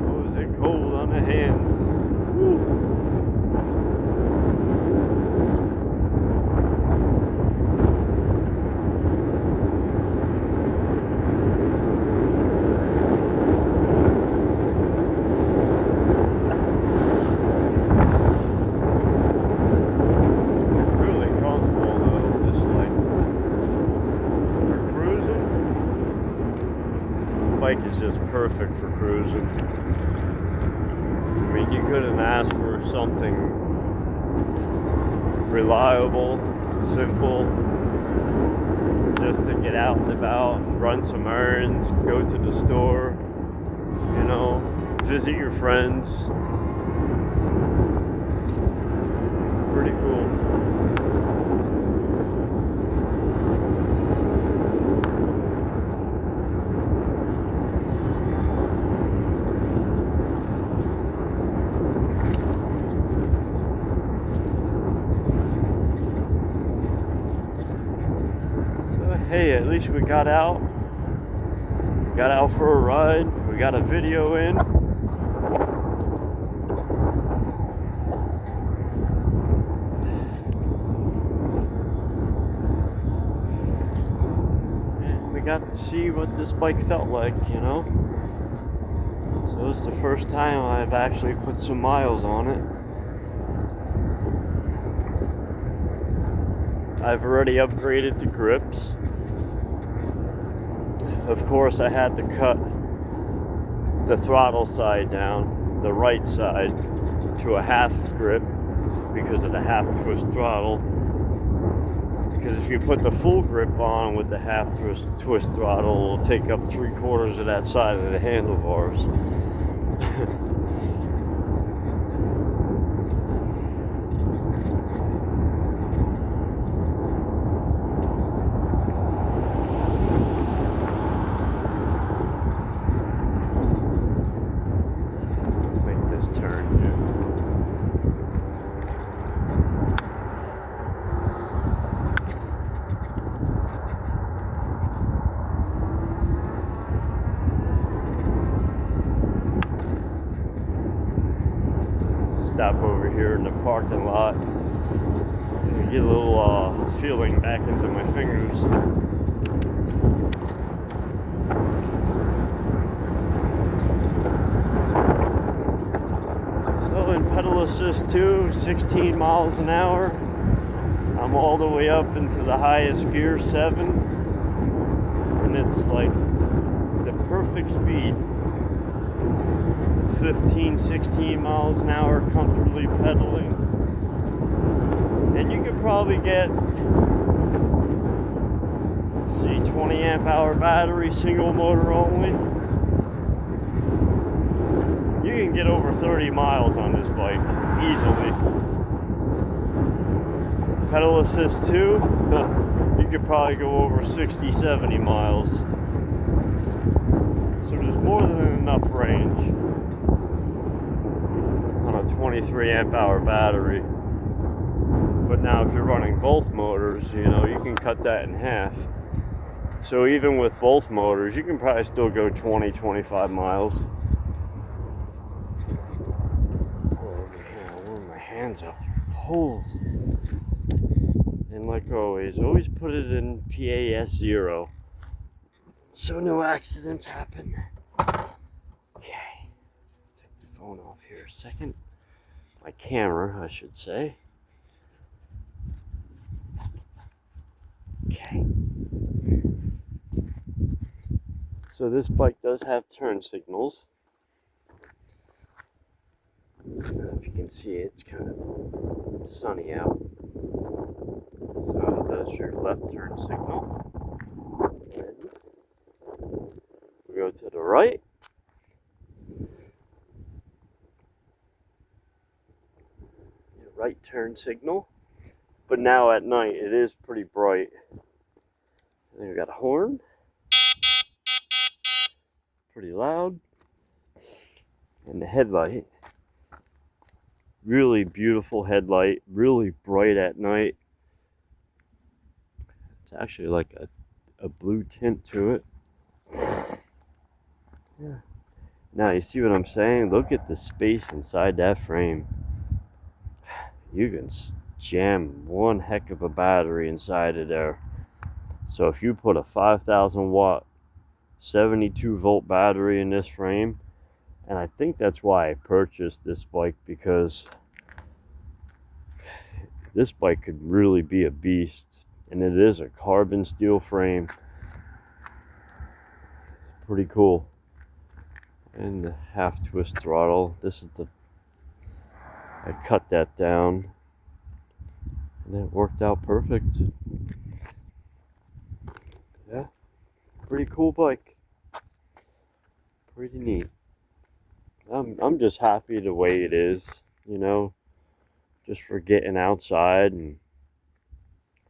A: Oh, is it cold on the hands? Woo. Bike is just perfect for cruising. I mean, you couldn't ask for something reliable, simple, just to get out and about, run some errands, go to the store, you know, visit your friends. Pretty cool. hey, at least we got out. Got out for a ride. We got a video in. And we got to see what this bike felt like, you know. So it's the first time I've actually put some miles on it. I've already upgraded the grips. Of course, I had to cut the throttle side down, the right side, to a half grip because of the half twist throttle. Because if you put the full grip on with the half twist throttle, it'll take up 3/4 of that side of the handlebars. Make this turn here. Stop over here in the parking lot. Get a little feeling back into my fingers. So in pedal assist 2, 16 miles an hour. I'm all the way up into the highest gear, 7. And it's like the perfect speed. 15, 16 miles an hour comfortably pedaling. And you could probably get, see, 20 amp hour battery, single motor only. You can get over 30 miles on this bike easily. Pedal assist 2, you could probably go over 60, 70 miles. So there's more than enough range on a 23 amp hour battery. But now if you're running both motors, you know, you can cut that in half. So even with both motors, you can probably still go 20, 25 miles. Oh man, I warm my hands up. Cold. And like always put it in PAS 0 so no accidents happen. Okay, take the phone off here a second. My camera, I should say. Okay. So this bike does have turn signals. I don't know if you can see it, it's kind of sunny out. So it does your left turn signal. And we go to the right. The right turn signal. But now at night it is pretty bright. And then we got a horn. Pretty loud. And the headlight. Really beautiful headlight. Really bright at night. It's actually like a blue tint to it. Yeah. Now you see what I'm saying? Look at the space inside that frame. You can jam one heck of a battery inside of there. So if you put a 5,000 watt 72 volt battery in this frame, and I think that's why I purchased this bike, because this bike could really be a beast. And it is a carbon steel frame. Pretty cool. And the half twist throttle. This is I cut that down. And it worked out perfect. Yeah. Pretty cool bike. Pretty neat. I'm just happy the way it is, you know. Just for getting outside and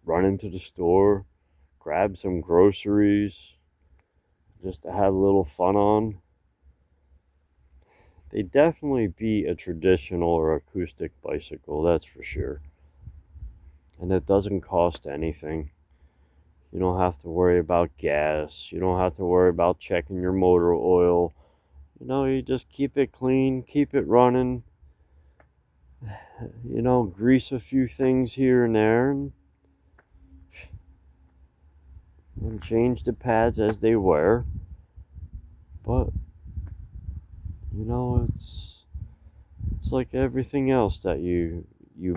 A: running to the store, grab some groceries, just to have a little fun on. They definitely beat a traditional or acoustic bicycle, that's for sure. And it doesn't cost anything. You don't have to worry about gas. You don't have to worry about checking your motor oil. You know, you just keep it clean, keep it running. You know, grease a few things here and there, and change the pads as they wear. But you know, it's like everything else that you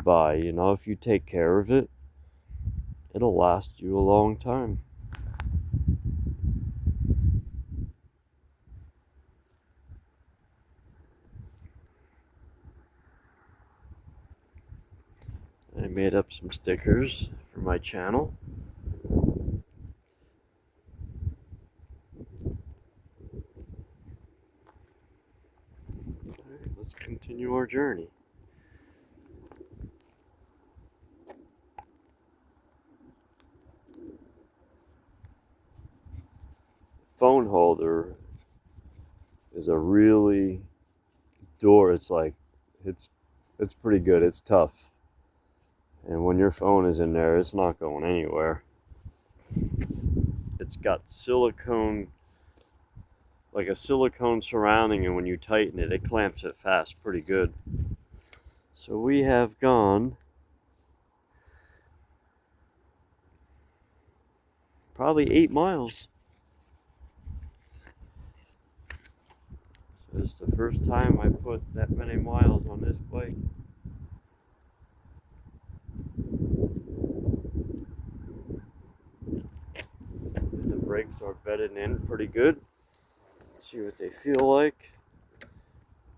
A: buy. You know, if you take care of it, it'll last you a long time. I made up some stickers for my channel. Alright, let's continue our journey. Phone holder is a really door. It's like it's pretty good. It's tough. And when your phone is in there, it's not going anywhere. It's got silicone, like a silicone surrounding, and when you tighten it, it clamps it fast pretty good. So we have gone probably 8 miles. So it's the first time I put that many miles on this bike. The brakes are bedded in pretty good. Let's see what they feel like.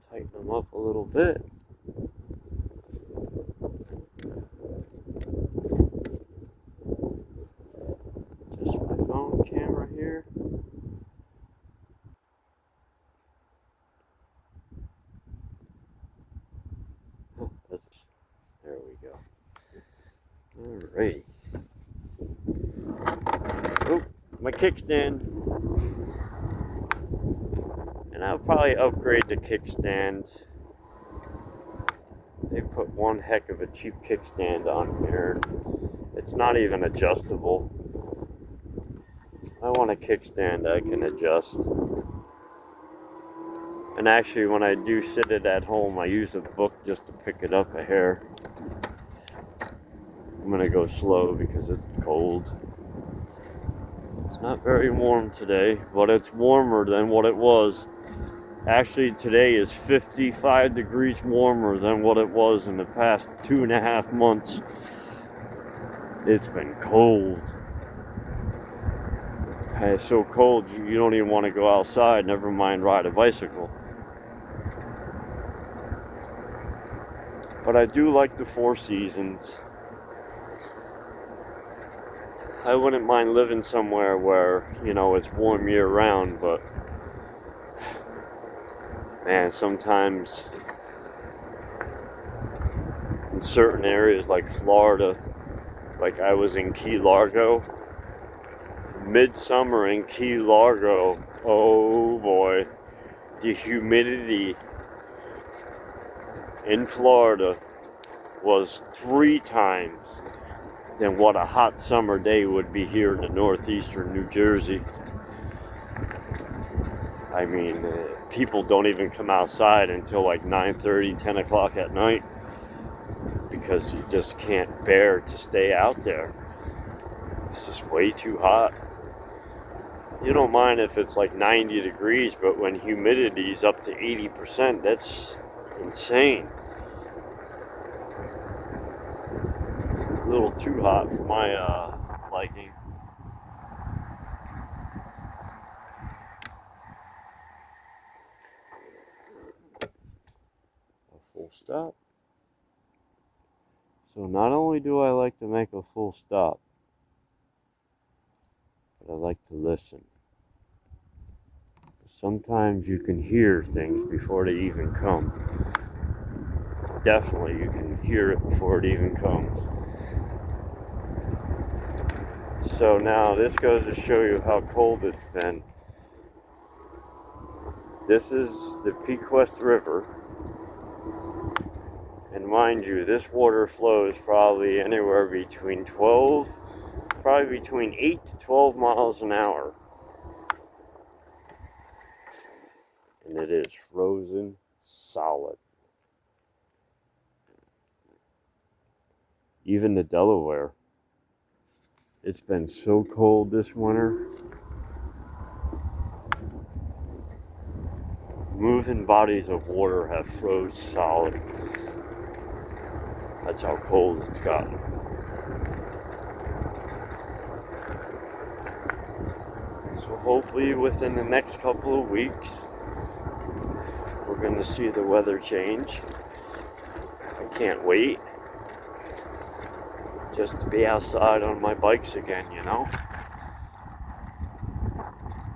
A: Tighten them up a little bit. Just my phone camera here. There we go. Alrighty. Oh, my kickstand. And I'll probably upgrade the kickstand. They put one heck of a cheap kickstand on here. It's not even adjustable. I want a kickstand I can adjust. And actually, when I do sit it at home, I use a book just to pick it up a hair. I'm gonna go slow because it's cold. It's not very warm today, but it's warmer than what it was. Actually, today is 55 degrees warmer than what it was in the past 2.5 months. It's been cold. It's so cold you don't even want to go outside, never mind ride a bicycle. But I do like the 4 seasons. I wouldn't mind living somewhere where, you know, it's warm year round, but man, sometimes in certain areas like Florida, like I was in Key Largo, midsummer in Key Largo, oh boy, the humidity in Florida was 3 times than what a hot summer day would be here in the northeastern New Jersey. I mean, people don't even come outside until like 9:30, 10 o'clock at night because you just can't bear to stay out there. It's just way too hot. You don't mind if it's like 90 degrees, but when humidity's up to 80%, that's insane. A little too hot for my liking. A full stop. So not only do I like to make a full stop, but I like to listen. Sometimes you can hear things before they even come. Definitely you can hear it before it even comes. So now this goes to show you how cold it's been. This is the Pequest River. And mind you, this water flows probably anywhere between 12 probably between 8 to 12 miles an hour. And it is frozen solid. Even the Delaware. It's been so cold this winter. Moving bodies of water have froze solid. That's how cold it's gotten. So hopefully within the next couple of weeks, we're going to see the weather change. I can't wait just to be outside on my bikes again, you know?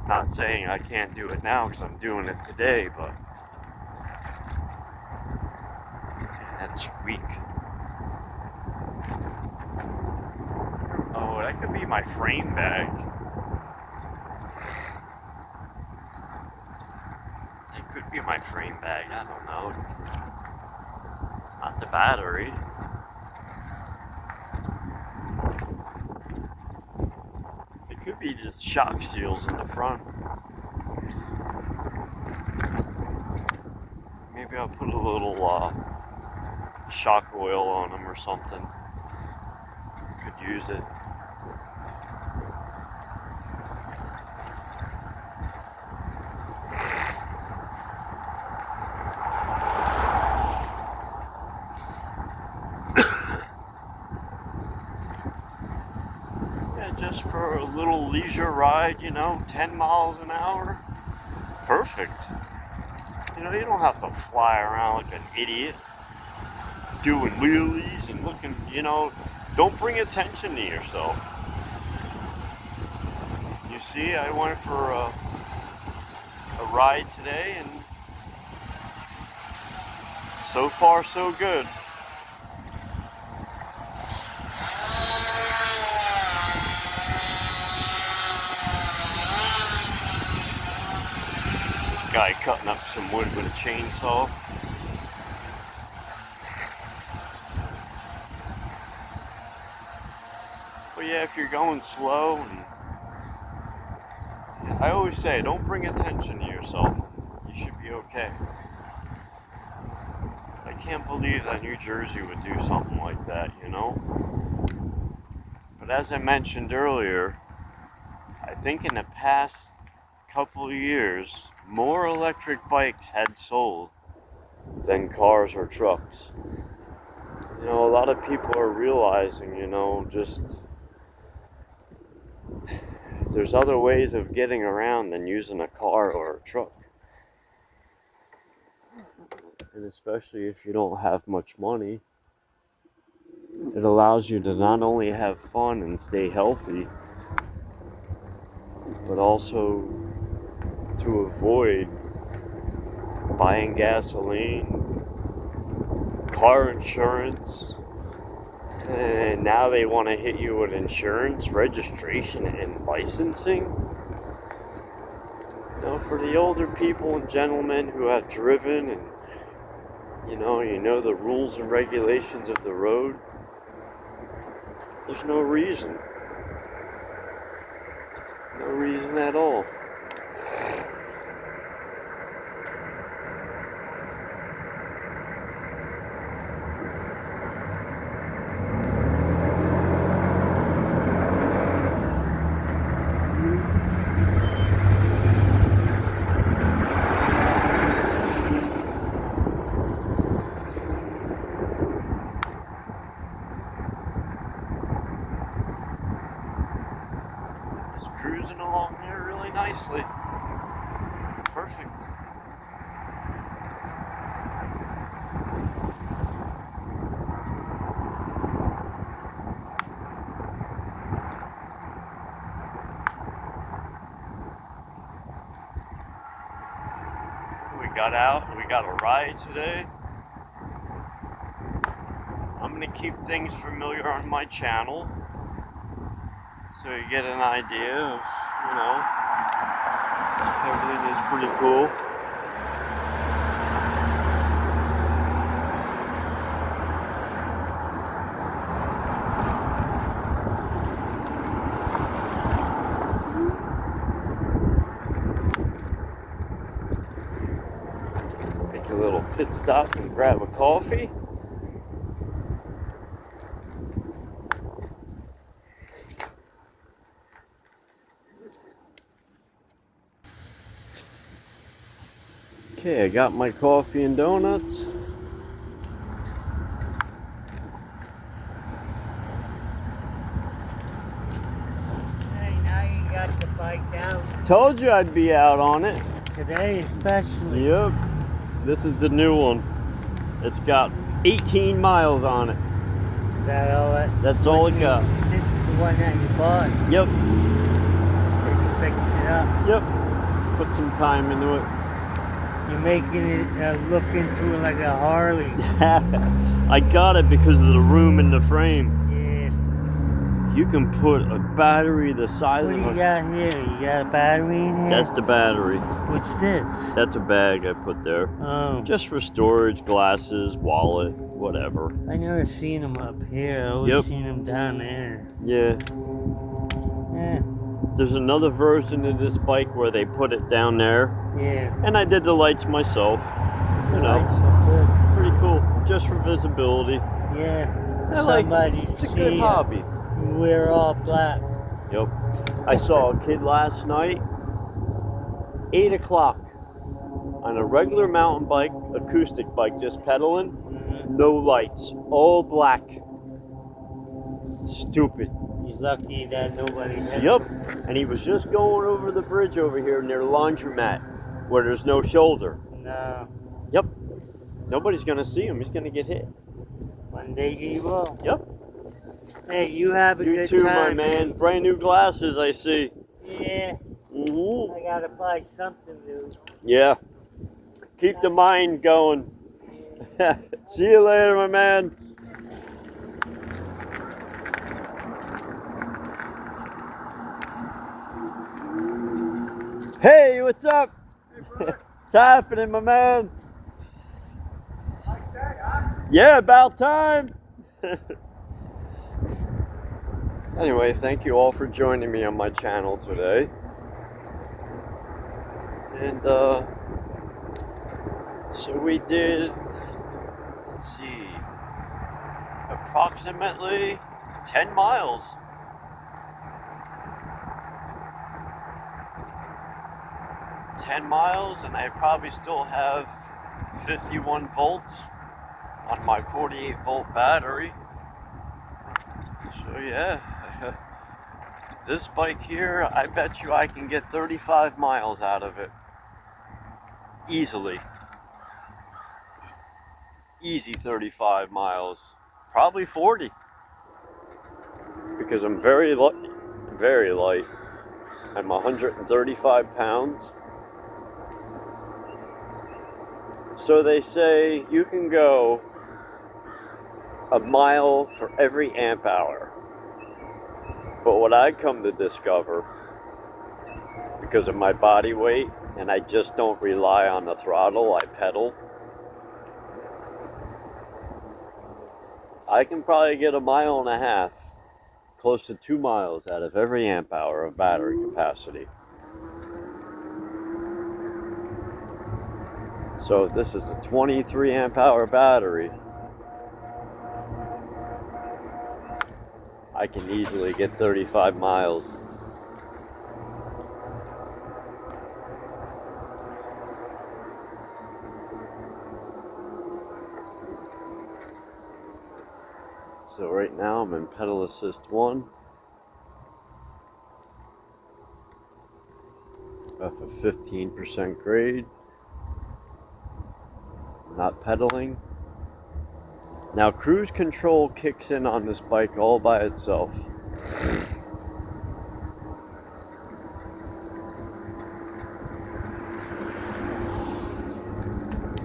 A: Not saying I can't do it now because I'm doing it today, but that's weak. Oh, that could be my frame bag. It could be my frame bag, I don't know. It's not the battery. It could be just shock seals in the front. Maybe I'll put a little shock oil on them or something. Could use it. Just for a little leisure ride, you know, 10 miles an hour. Perfect. You know, you don't have to fly around like an idiot doing wheelies and looking, you know, don't bring attention to yourself. You see, I went for a ride today and so far so good. Guy cutting up some wood with a chainsaw. But yeah, if you're going slow, and I always say, don't bring attention to yourself. You should be okay. I can't believe that New Jersey would do something like that, you know? But as I mentioned earlier, I think in the past couple of years, more electric bikes had sold than cars or trucks. You know, a lot of people are realizing, you know, just there's other ways of getting around than using a car or a truck. And especially if you don't have much money, it allows you to not only have fun and stay healthy, but also to avoid buying gasoline, car insurance, and now they want to hit you with insurance, registration, and licensing. You know, for the older people and gentlemen who have driven and you know the rules and regulations of the road, there's no reason. No reason at all. Cruising along there really nicely. Perfect. We got out, we got a ride today. I'm going to keep things familiar on my channel, so you get an idea of, you know, everything is pretty cool. stop and grab a coffee. Okay, I got my coffee and donuts.
D: Hey, now you got the bike out.
A: Told you I'd be out on it.
D: Today especially.
A: Yep. This is the new one. It's got 18 miles on it.
D: Is that all it?
A: That's all it got.
D: This is the one that you bought.
A: Yep.
D: And you fixed it up.
A: Yep. Put some time into it.
D: You're making it look into it like a Harley.
A: I got it because of the room in the frame.
D: Yeah.
A: You can put a battery the size
D: What
A: of
D: do you got here? You got a battery in here?
A: That's the battery.
D: What's this?
A: That's a bag I put there.
D: Oh.
A: Just for storage, glasses, wallet, whatever.
D: I never seen them up here. I always seen them down there.
A: Yeah.
D: Yeah.
A: There's another version of this bike where they put it down there.
D: Yeah.
A: And I did the lights myself. You know,
D: Lights look good.
A: pretty cool. Just for visibility.
D: Yeah.
A: I like
D: Somebody
A: it. It's
D: to
A: a good
D: see
A: hobby.
D: we're all black.
A: Yep. I saw a kid last night, 8 o'clock, on a regular mountain bike, acoustic bike, just pedaling, no lights, all black. Stupid.
D: He's lucky that nobody hit
A: Yep.
D: him.
A: And he was just going over the bridge over here near the laundromat, where there's no shoulder.
D: No.
A: Yep. Nobody's gonna see him. He's gonna get hit.
D: One day he will.
A: Yep.
D: Hey, you have a
A: You
D: good
A: too,
D: time.
A: my man. Brand new glasses, I see.
D: Yeah.
A: Mm-hmm.
D: I gotta buy something new.
A: Yeah. Keep the mind going. See you later, my man. Hey, what's up? What's happening, my man? Yeah, about time. Anyway, thank you all for joining me on my channel today. And so we did, let's see, approximately 10 miles. 10 miles, and I probably still have 51 volts on my 48 volt battery. So yeah, this bike here, I bet you I can get 35 miles out of it. Easily. Easy 35 miles. Probably 40. Because I'm very light. Very light. I'm 135 pounds. So they say you can go a mile for every amp hour. But what I come to discover, because of my body weight, and I just don't rely on the throttle, I pedal, I can probably get a mile and a half, close to 2 miles out of every amp hour of battery capacity. So if this is a 23 amp hour battery, I can easily get 35 miles. So right now I'm in pedal assist 1. Off a 15% grade. Not pedaling. Now cruise control kicks in on this bike all by itself.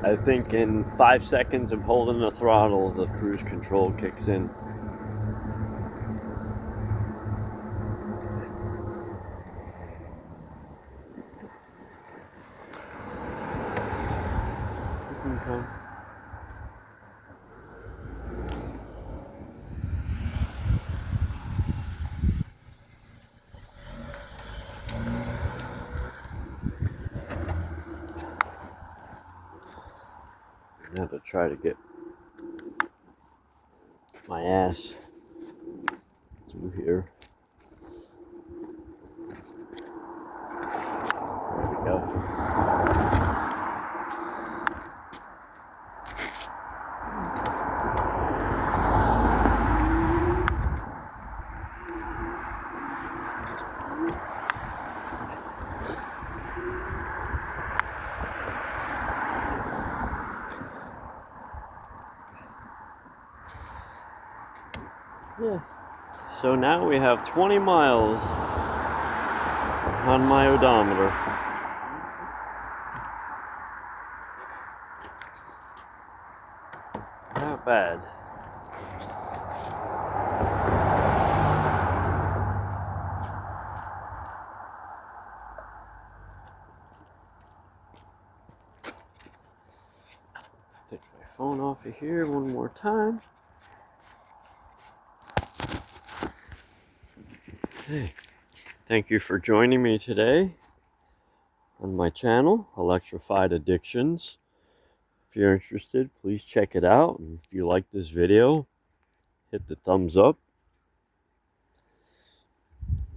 A: I think in 5 seconds of holding the throttle, the cruise control kicks in. Okay. I have to try to get my ass through here. There we go. Yeah. So now we have 20 miles on my odometer. Not bad. Take my phone off of here one more time. Hey, thank you for joining me today on my channel, Electrified Addictions. If you're interested, please check it out. And if you like this video, hit the thumbs up.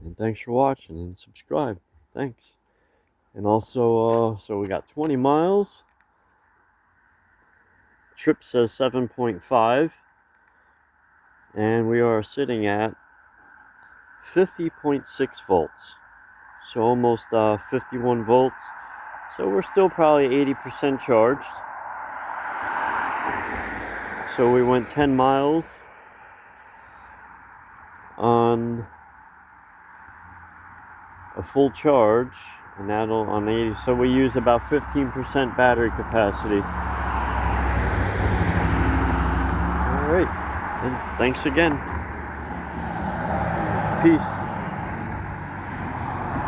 A: And thanks for watching, and subscribe. Thanks. And also, so we got 20 miles. Trip says 7.5. And we are sitting at 50.6 volts. So almost 51 volts. So we're still probably 80% charged. So we went 10 miles on a full charge, and that'll on 80. So we use about 15% battery capacity. All right, and thanks again. Peace.